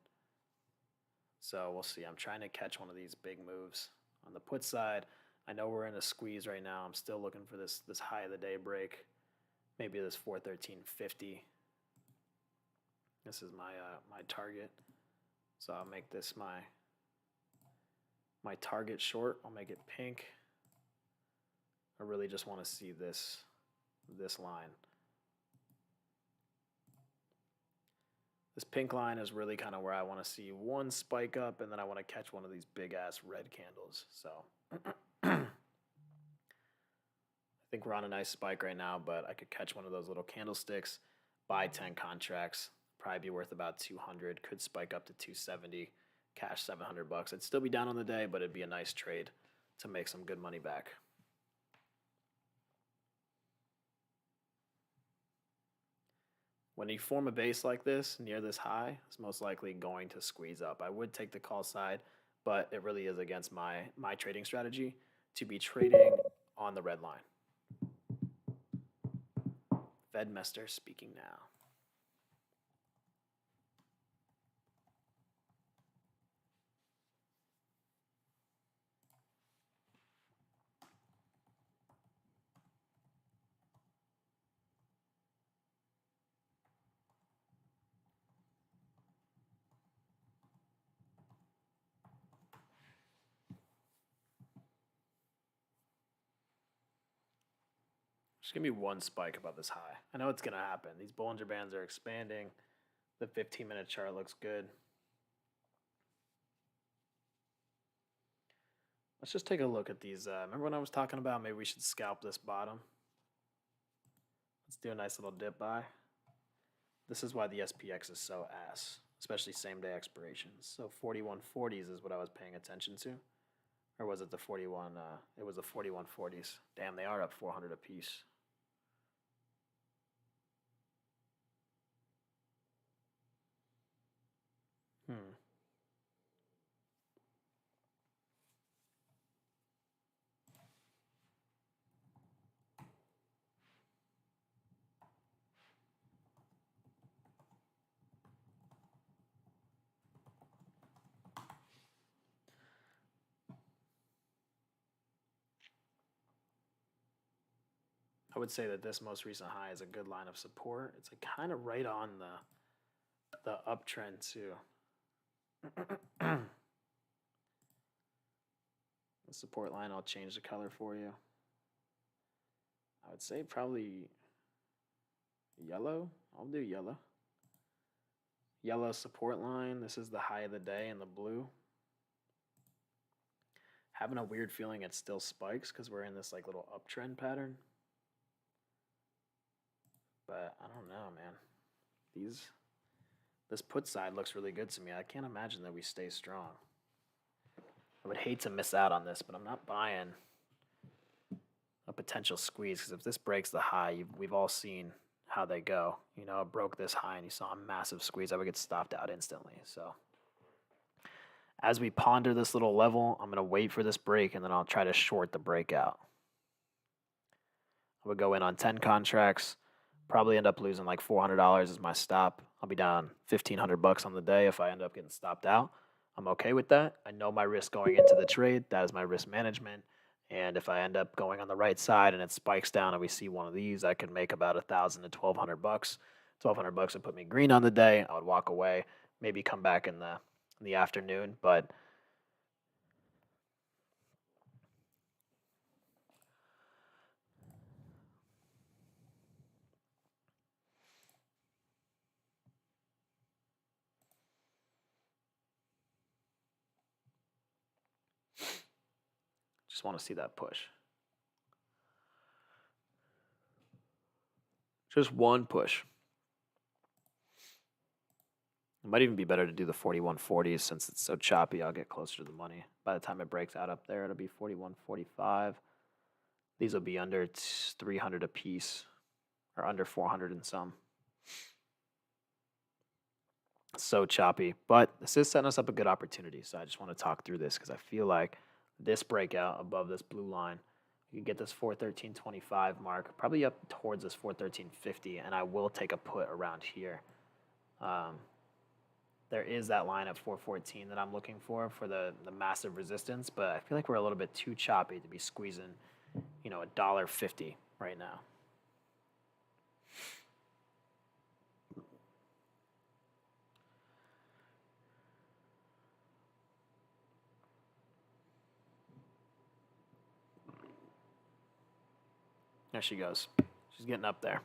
S1: So we'll see. I'm trying to catch one of these big moves. On the put side, I know we're in a squeeze right now. I'm still looking for this high of the day break. Maybe this 413.50. This is my my target. So I'll make this my target short. I'll make it pink. I really just want to see this line. This pink line is really kind of where I want to see one spike up, and then I want to catch one of these big ass red candles. So I think we're on a nice spike right now, but I could catch one of those little candlesticks, buy 10 contracts, probably be worth about 200, could spike up to 270, cash $700. I'd still be down on the day, but it'd be a nice trade to make some good money back. When you form a base like this near this high, it's most likely going to squeeze up. I would take the call side, but it really is against my trading strategy to be trading on the red line. Vedmester speaking now. Just give me one spike above this high. I know it's going to happen. These Bollinger Bands are expanding. The 15-minute chart looks good. Let's just take a look at these. Remember when I was talking about maybe we should scalp this bottom? Let's do a nice little dip buy. This is why the SPX is so ass, especially same-day expirations. So 4140s is what I was paying attention to. Or was it the 41? It was the 4140s. Damn, they are up 400 apiece. I would say that this most recent high is a good line of support. It's like kind of right on the uptrend too. The support line, I'll change the color for you. I would say probably yellow. I'll do yellow. Yellow support line. This is the high of the day in the blue. Having a weird feeling it still spikes because we're in this like little uptrend pattern. But I don't know, man. This put side looks really good to me. I can't imagine that we stay strong. I would hate to miss out on this, but I'm not buying a potential squeeze because if this breaks the high, we've all seen how they go. You know, it broke this high and you saw a massive squeeze. I would get stopped out instantly. So as we ponder this little level, I'm going to wait for this break and then I'll try to short the breakout. I would go in on 10 contracts. Probably end up losing like $400 as my stop. I'll be down $1,500 on the day if I end up getting stopped out. I'm okay with that. I know my risk going into the trade. That is my risk management. And if I end up going on the right side and it spikes down and we see one of these, I could make about $1,000 to $1,200. $1,200 would put me green on the day. I would walk away, maybe come back in the afternoon, but just want to see that push. Just one push. It might even be better to do the 41.40 since it's so choppy. I'll get closer to the money. By the time it breaks out up there, it'll be 41.45. These will be under 300 a piece, or under 400 and some. So choppy, but this is setting us up a good opportunity. So I just want to talk through this because I feel like this breakout above this blue line, you get this 413.25 mark, probably up towards this 413.50, and I will take a put around here. There is that line at 414 that I'm looking for the massive resistance, but I feel like we're a little bit too choppy to be squeezing, $1.50 right now. There she goes. She's getting up there.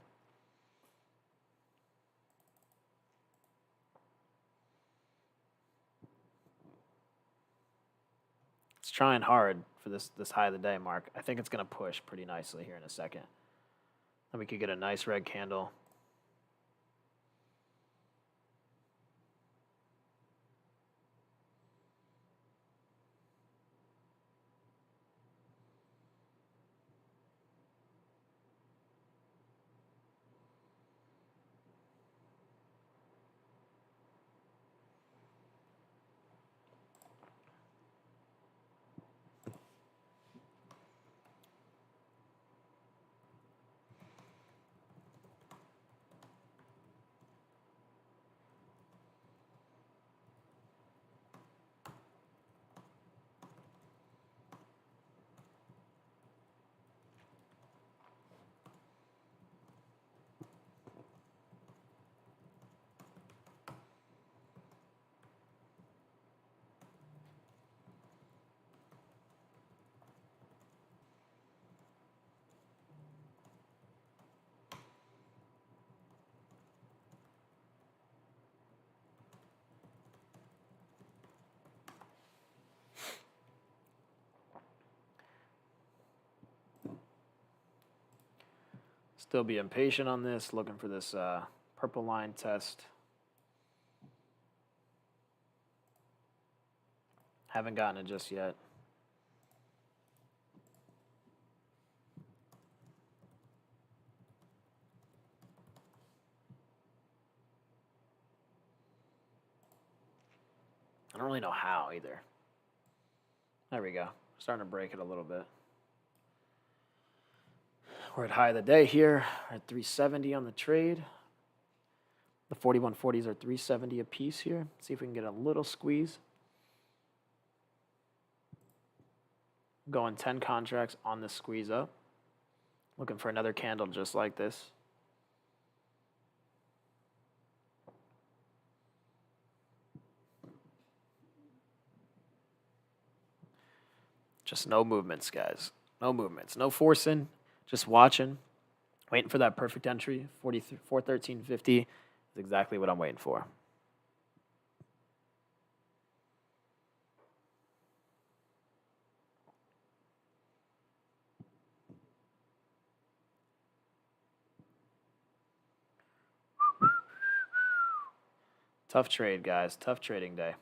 S1: It's trying hard for this high of the day mark. I think it's going to push pretty nicely here in a second. Then we could get a nice red candle. Still be impatient on this, looking for this purple line test. Haven't gotten it just yet. I don't really know how either. There we go. Starting to break it a little bit. We're at high of the day here. We're at 370 on the trade. The 41.40s are 370 a piece here. See if we can get a little squeeze. Going 10 contracts on the squeeze up. Looking for another candle just like this. Just no movements, guys. No movements. No forcing. Just watching. Waiting for that perfect entry. 413.50 is exactly what I'm waiting for. Tough trade, guys. Tough trading day.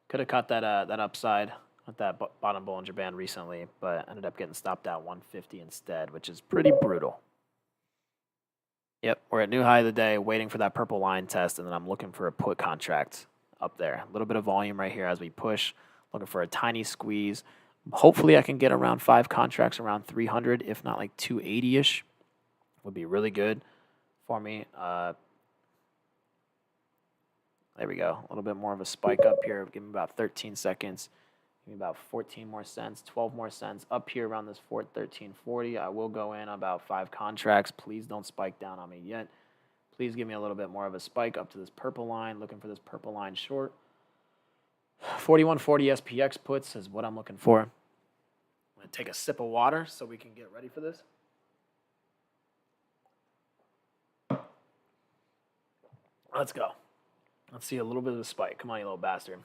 S1: Could have caught that upside with that bottom Bollinger Band recently, but ended up getting stopped at 150 instead, which is pretty brutal. Yep, we're at new high of the day, waiting for that purple line test, and then I'm looking for a put contract up there. A little bit of volume right here as we push. Looking for a tiny squeeze. Hopefully I can get around 5 contracts, around 300, if not like 280-ish. Would be really good for me. There we go. A little bit more of a spike up here. Give me about 13 seconds. Give me about 14 more cents, 12 more cents. Up here around this 413.40. I will go in about 5 contracts. Please don't spike down on me yet. Please give me a little bit more of a spike up to this purple line. Looking for this purple line short. 41.40 SPX puts is what I'm looking for. I'm going to take a sip of water so we can get ready for this. Let's go. Let's see a little bit of a spike. Come on, you little bastard.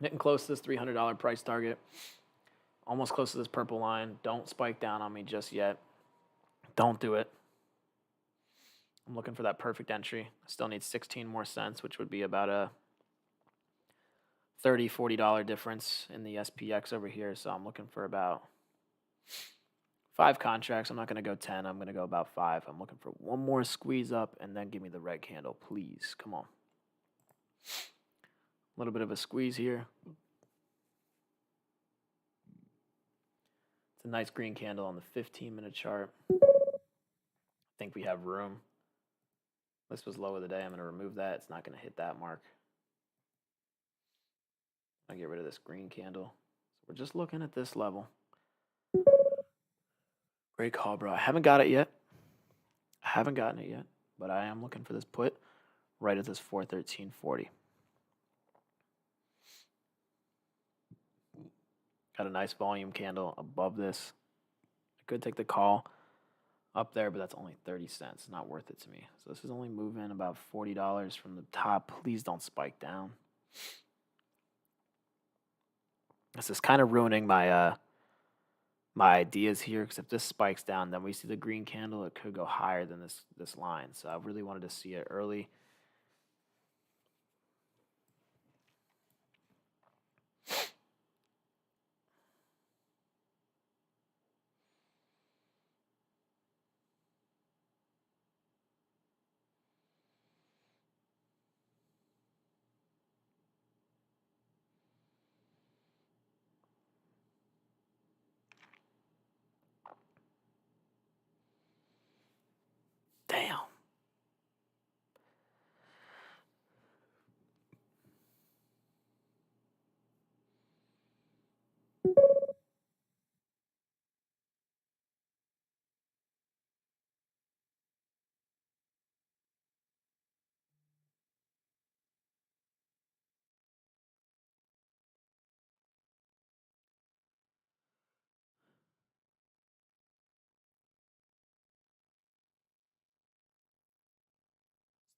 S1: Getting close to this $300 price target. Almost close to this purple line. Don't spike down on me just yet. Don't do it. I'm looking for that perfect entry. I still need 16 more cents, which would be about a $30-$40 difference in the SPX over here. So I'm looking for about 5 contracts. I'm not going to go 10. I'm going to go about 5. I'm looking for one more squeeze up and then give me the red candle, please. Come on. A little bit of a squeeze here. It's a nice green candle on the 15-minute chart. I think we have room. This was low of the day. I'm going to remove that. It's not going to hit that mark. I'll get rid of this green candle. So we're just looking at this level. Great call, bro. I haven't got it yet. I haven't gotten it yet, but I am looking for this put right at this 413.40. Got a nice volume candle above this. I could take the call up there, but that's only 30 cents. Not worth it to me. So this is only moving about $40 from the top. Please don't spike down. This is kind of ruining my my ideas here, because if this spikes down, then we see the green candle. It could go higher than this line. So I really wanted to see it early. Damn.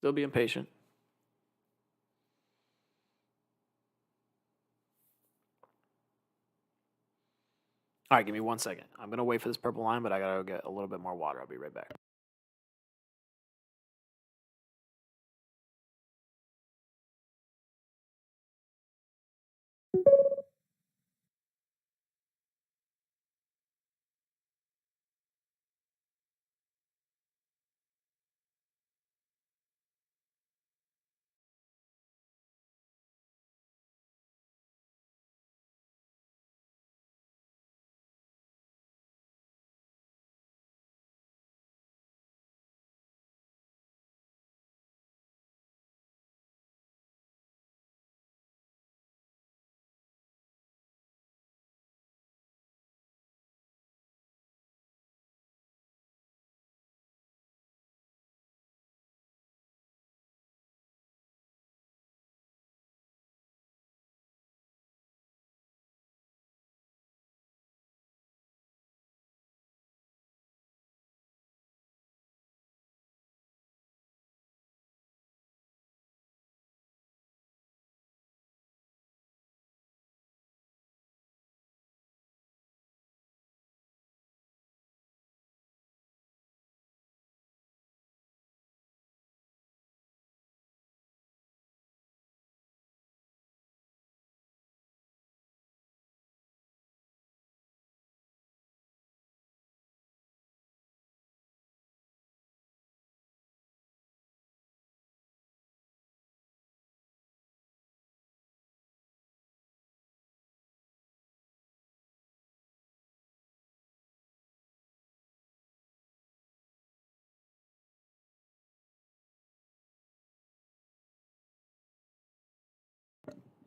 S1: Still being patient. All right, give me 1 second. I'm going to wait for this purple line, but I got to go get a little bit more water. I'll be right back.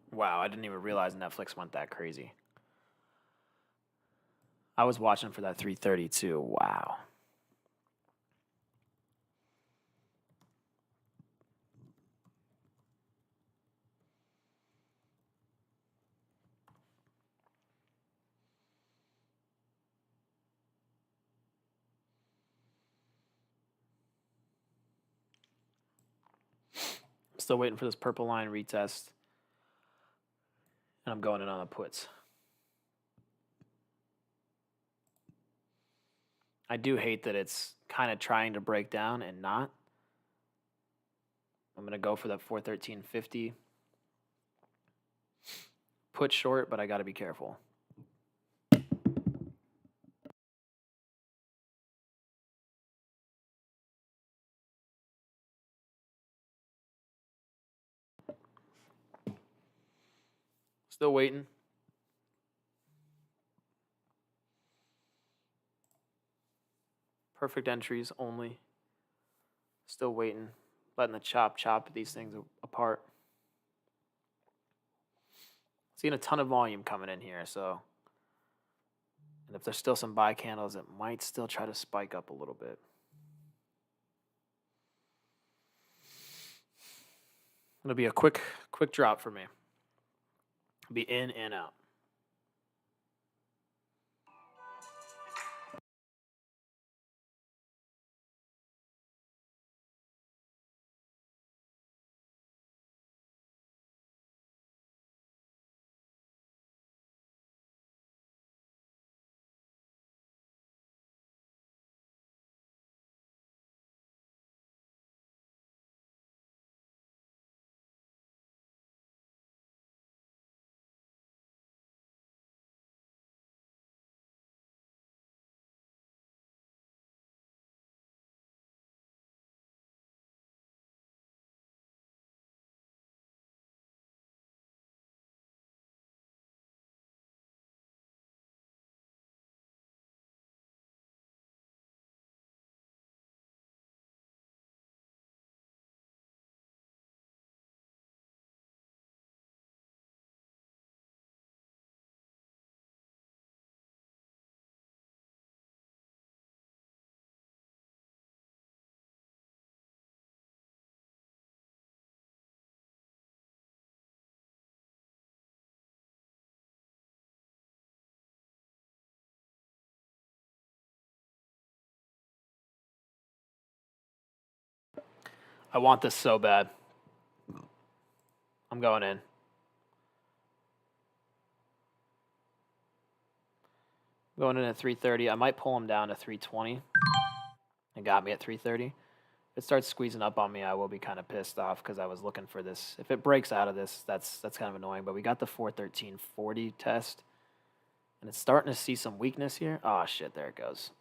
S1: Wow, I didn't even realize Netflix went that crazy. I was watching for that 332. Wow. I'm still waiting for this purple line retest. And I'm going in on the puts. I do hate that it's kind of trying to break down and not. I'm going to go for that 413.50. Put short, but I got to be careful. Still waiting. Perfect entries only. Still waiting. Letting the chop these things apart. Seeing a ton of volume coming in here, so. And if there's still some buy candles, it might still try to spike up a little bit. It'll be a quick drop for me. It'll be in and out. I want this so bad. I'm going in. Going in at 330. I might pull him down to 320. It got me at 330. If it starts squeezing up on me, I will be kind of pissed off because I was looking for this. If it breaks out of this, that's kind of annoying. But we got the 413.40 test, and it's starting to see some weakness here. Oh, shit, there it goes.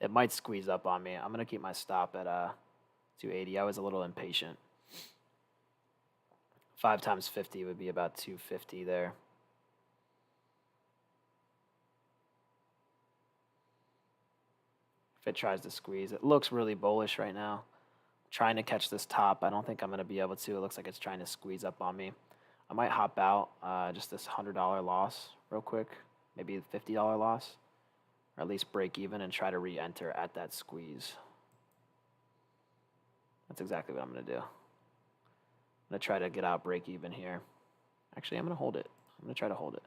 S1: It might squeeze up on me. I'm going to keep my stop at 280. I was a little impatient. 5 times 50 would be about 250 there. If it tries to squeeze, it looks really bullish right now. Trying to catch this top. I don't think I'm going to be able to. It looks like it's trying to squeeze up on me. I might hop out just this $100 loss real quick. Maybe a $50 loss. Or at least break even and try to re-enter at that squeeze. That's exactly what I'm going to do. I'm going to try to get out break even here. Actually, I'm going to hold it. I'm going to try to hold it.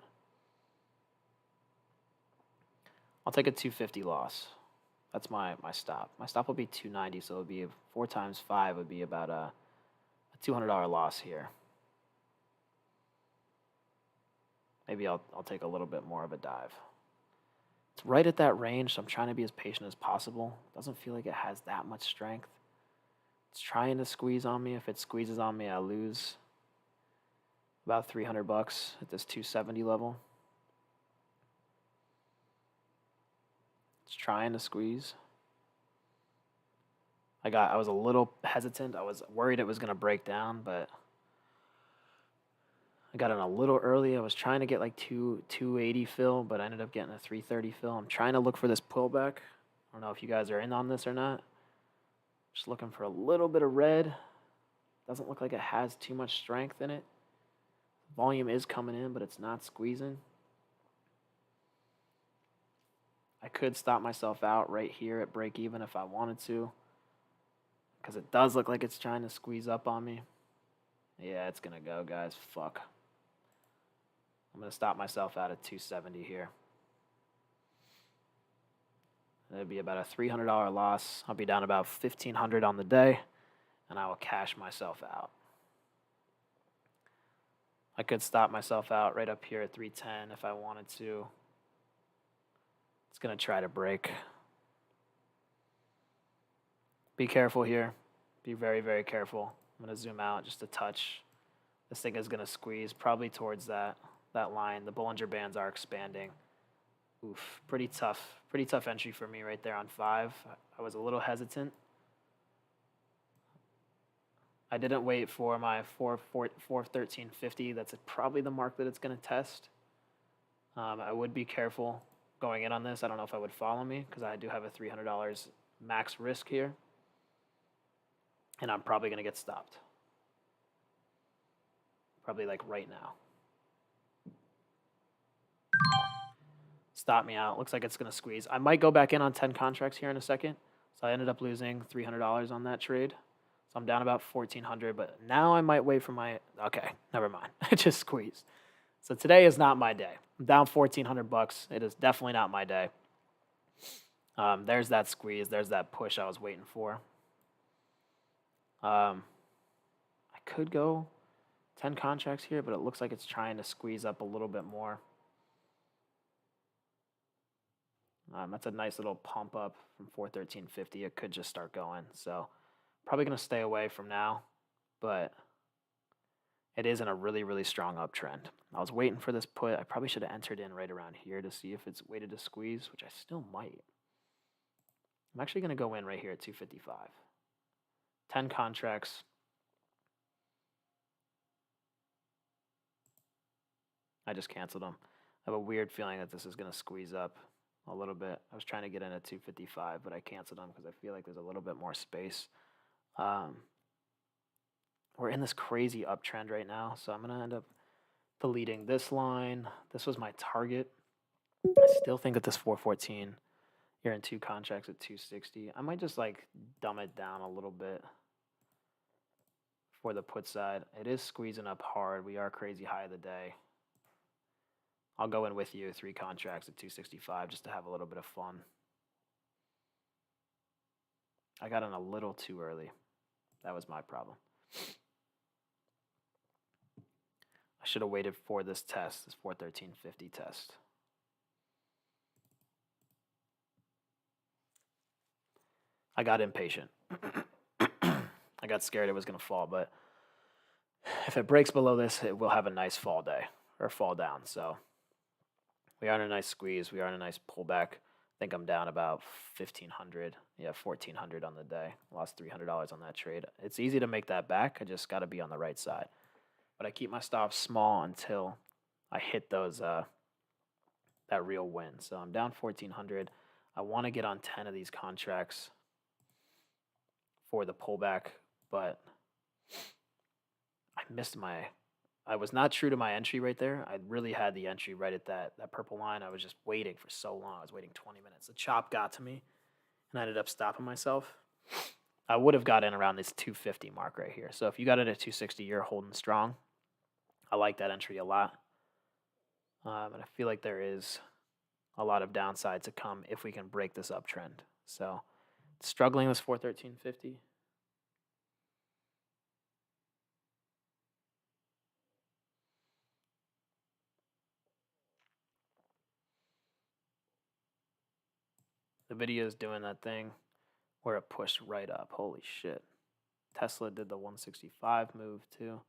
S1: I'll take a 250 loss. That's my stop. My stop will be 290, so it would be 4 times 5 would be about a $200 loss here. Maybe I'll take a little bit more of a dive. It's right at that range, so I'm trying to be as patient as possible. Doesn't feel like it has that much strength. It's trying to squeeze on me. If it squeezes on me, I lose about $300 at this 270 level. It's trying to squeeze. I was a little hesitant. I was worried it was going to break down, but I got in a little early. I was trying to get like 280 fill, but I ended up getting a 330 fill. I'm trying to look for this pullback. I don't know if you guys are in on this or not. Just looking for a little bit of red. Doesn't look like it has too much strength in it. Volume is coming in, but it's not squeezing. I could stop myself out right here at break even if I wanted to, because it does look like it's trying to squeeze up on me. Yeah, it's going to go, guys. Fuck. I'm going to stop myself out at 270 here. It'd be about a $300 loss. I'll be down about $1,500 on the day, and I will cash myself out. I could stop myself out right up here at 310 if I wanted to. It's going to try to break. Be careful here. Be very, very careful. I'm going to zoom out just a touch. This thing is going to squeeze probably towards that line. The Bollinger Bands are expanding. Oof, pretty tough entry for me right there on 5. I was a little hesitant. I didn't wait for my 413.50. That's probably the mark that it's going to test. I would be careful going in on this. I don't know if I would follow me because I do have a $300 max risk here. And I'm probably going to get stopped. Probably like right now. Stop me out. Looks like it's going to squeeze. I might go back in on 10 contracts here in a second. So I ended up losing $300 on that trade. So I'm down about $1,400, but now I might wait for my, okay, never mind. I just squeezed. So today is not my day. I'm down $1,400. It is definitely not my day. There's that squeeze. There's that push I was waiting for. I could go 10 contracts here, but it looks like it's trying to squeeze up a little bit more. That's a nice little pump up from 413.50. It could just start going. So probably going to stay away from now, but it is in a really, really strong uptrend. I was waiting for this put. I probably should have entered in right around here to see if it's waited to squeeze, which I still might. I'm actually going to go in right here at 255. 10 contracts. I just canceled them. I have a weird feeling that this is going to squeeze up a little bit. I was trying to get in at 255, but I canceled them because I feel like there's a little bit more space. We're in this crazy uptrend right now, so I'm going to end up deleting this line. This was my target. I still think that this 414 here in 2 contracts at 260. I might just like dumb it down a little bit for the put side. It is squeezing up hard. We are crazy high of the day. I'll go in with you 3 contracts at 265 just to have a little bit of fun. I got in a little too early. That was my problem. I should have waited for this test, this 413.50 test. I got impatient. I got scared it was going to fall, but if it breaks below this, it will have a nice fall day or fall down. So we are in a nice squeeze. We are in a nice pullback. I think I'm down about 1,500. Yeah, 1,400 on the day. Lost $300 on that trade. It's easy to make that back. I just got to be on the right side. But I keep my stops small until I hit those that real win. So I'm down 1,400. I want to get on 10 of these contracts for the pullback, but I was not true to my entry right there. I really had the entry right at that purple line. I was just waiting for so long. I was waiting 20 minutes. The chop got to me, and I ended up stopping myself. I would have got in around this 250 mark right here. So if you got it at 260, you're holding strong. I like that entry a lot. And I feel like there is a lot of downside to come if we can break this uptrend. So struggling with 413.50. The video is doing that thing where it pushed right up. Holy shit. Tesla did the 165 move too.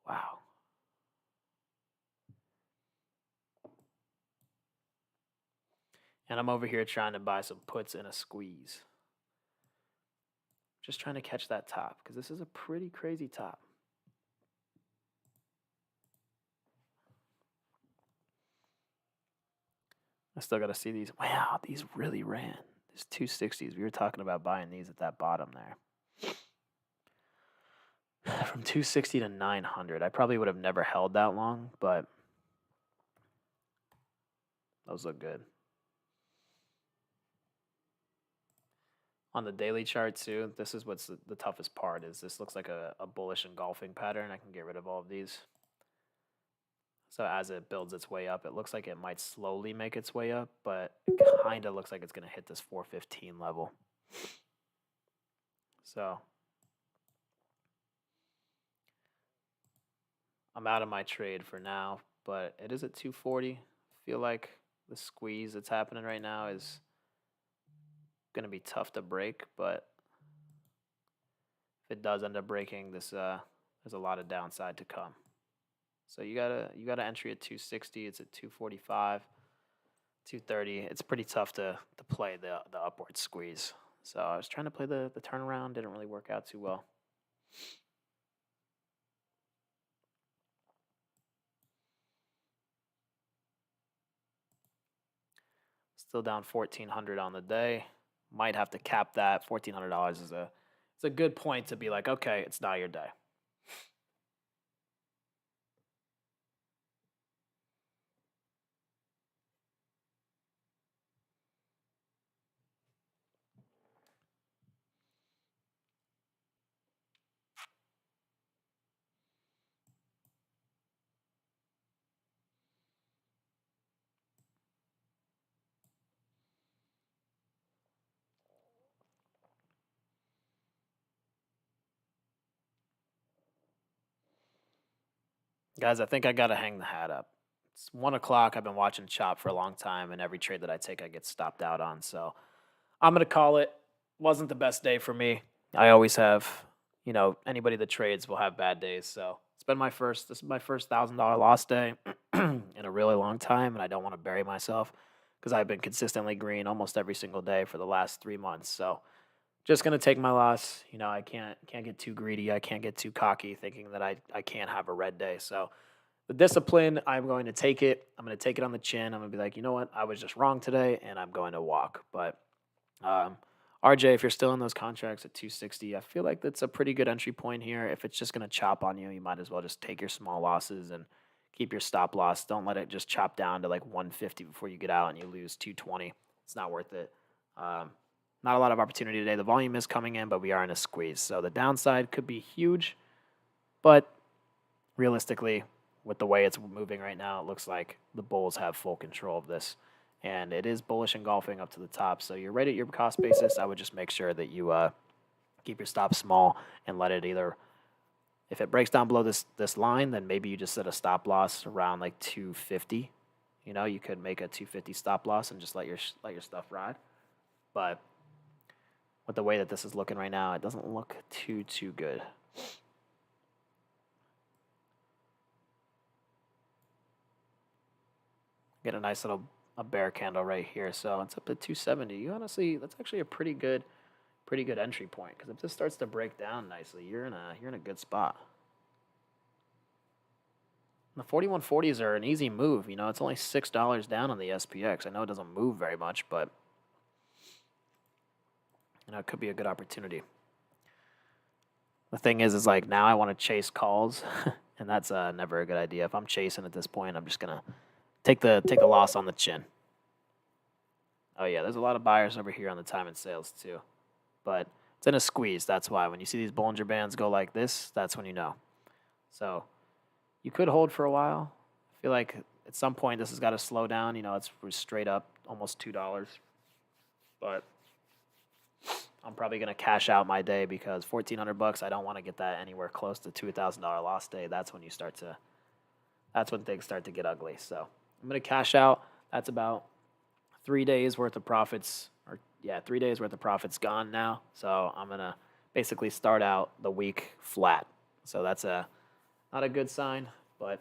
S1: Wow. And I'm over here trying to buy some puts in a squeeze. Just trying to catch that top because this is a pretty crazy top. I still got to see these. Wow, these really ran. These 260s. We were talking about buying these at that bottom there. From 260 to 900. I probably would have never held that long, but those look good. On the daily chart too, this is what's the toughest part is this looks like a bullish engulfing pattern. I can get rid of all of these. So as it builds its way up, it looks like it might slowly make its way up, but it kind of looks like it's going to hit this 415 level. So I'm out of my trade for now, but it is at 240. I feel like the squeeze that's happening right now is going to be tough to break, but If it does end up breaking, there's a lot of downside to come. So you got to entry at 260. It's at 245, 230. It's pretty tough to play the upward squeeze. So I was trying to play the turnaround. Didn't really work out too well. Still down 1,400 on the day. Might have to cap that. $1,400 is it's a good point to be like, okay, it's not your day. Guys, I think I got to hang the hat up. It's 1 o'clock. I've been watching Chop for a long time, and every trade that I take, I get stopped out on. So I'm going to call it. Wasn't the best day for me. I always have, anybody that trades will have bad days. So this is my first $1,000 loss day in a really long time, and I don't want to bury myself because I've been consistently green almost every single day for the last 3 months. So just gonna take my loss. I can't get too greedy. I can't get too cocky, thinking that I can't have a red day. So the discipline, I'm going to take it. I'm going to take it on the chin. I'm going to be like, you know what? I was just wrong today, and I'm going to walk. But RJ, if you're still in those contracts at 260, I feel like that's a pretty good entry point here. If it's just going to chop on you, you might as well just take your small losses and keep your stop loss. Don't let it just chop down to like 150 before you get out and you lose 220. It's not worth it. Not a lot of opportunity today. The volume is coming in, but we are in a squeeze. So the downside could be huge, but realistically, with the way it's moving right now, it looks like the bulls have full control of this. And it is bullish engulfing up to the top. So you're right at your cost basis. I would just make sure that you keep your stop small and let it either, if it breaks down below this line, then maybe you just set a stop loss around like 250. You could make a 250 stop loss and just let your stuff ride. But with the way that this is looking right now, it doesn't look too good. Get a nice little bear candle right here. So it's up to 270. Honestly, that's actually a pretty good entry point, because if this starts to break down nicely, you're in a good spot. The 4140s are an easy move. It's only $6 down on the SPX. I know it doesn't move very much, but it could be a good opportunity. The thing is like now I want to chase calls, and that's never a good idea. If I'm chasing at this point, I'm just gonna take the loss on the chin. Oh yeah, there's a lot of buyers over here on the time and sales too, but it's in a squeeze. That's why when you see these Bollinger Bands go like this, that's when you know. So you could hold for a while. I feel like at some point this has got to slow down. It's straight up almost $2, but I'm probably going to cash out my day because $1,400, I don't want to get that anywhere close to $2,000 loss day. That's when things start to get ugly. So I'm going to cash out. That's about 3 days worth of profits, 3 days worth of profits gone now. So I'm going to basically start out the week flat. So that's not a good sign, but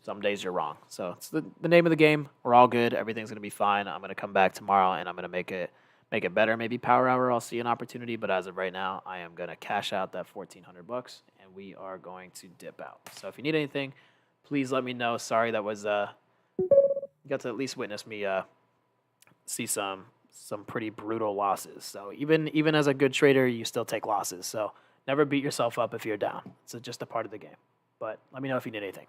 S1: some days you're wrong. So it's the name of the game. We're all good. Everything's going to be fine. I'm going to come back tomorrow and I'm going to make it better. Maybe power hour, I'll see an opportunity, but as of right now, I am going to cash out that $1,400 and we are going to dip out. So if you need anything, please let me know. Sorry, that was you got to at least witness me see some pretty brutal losses. So even as a good trader, you still take losses. So never beat yourself up if you're down. It's just a part of the game. But let me know if you need anything.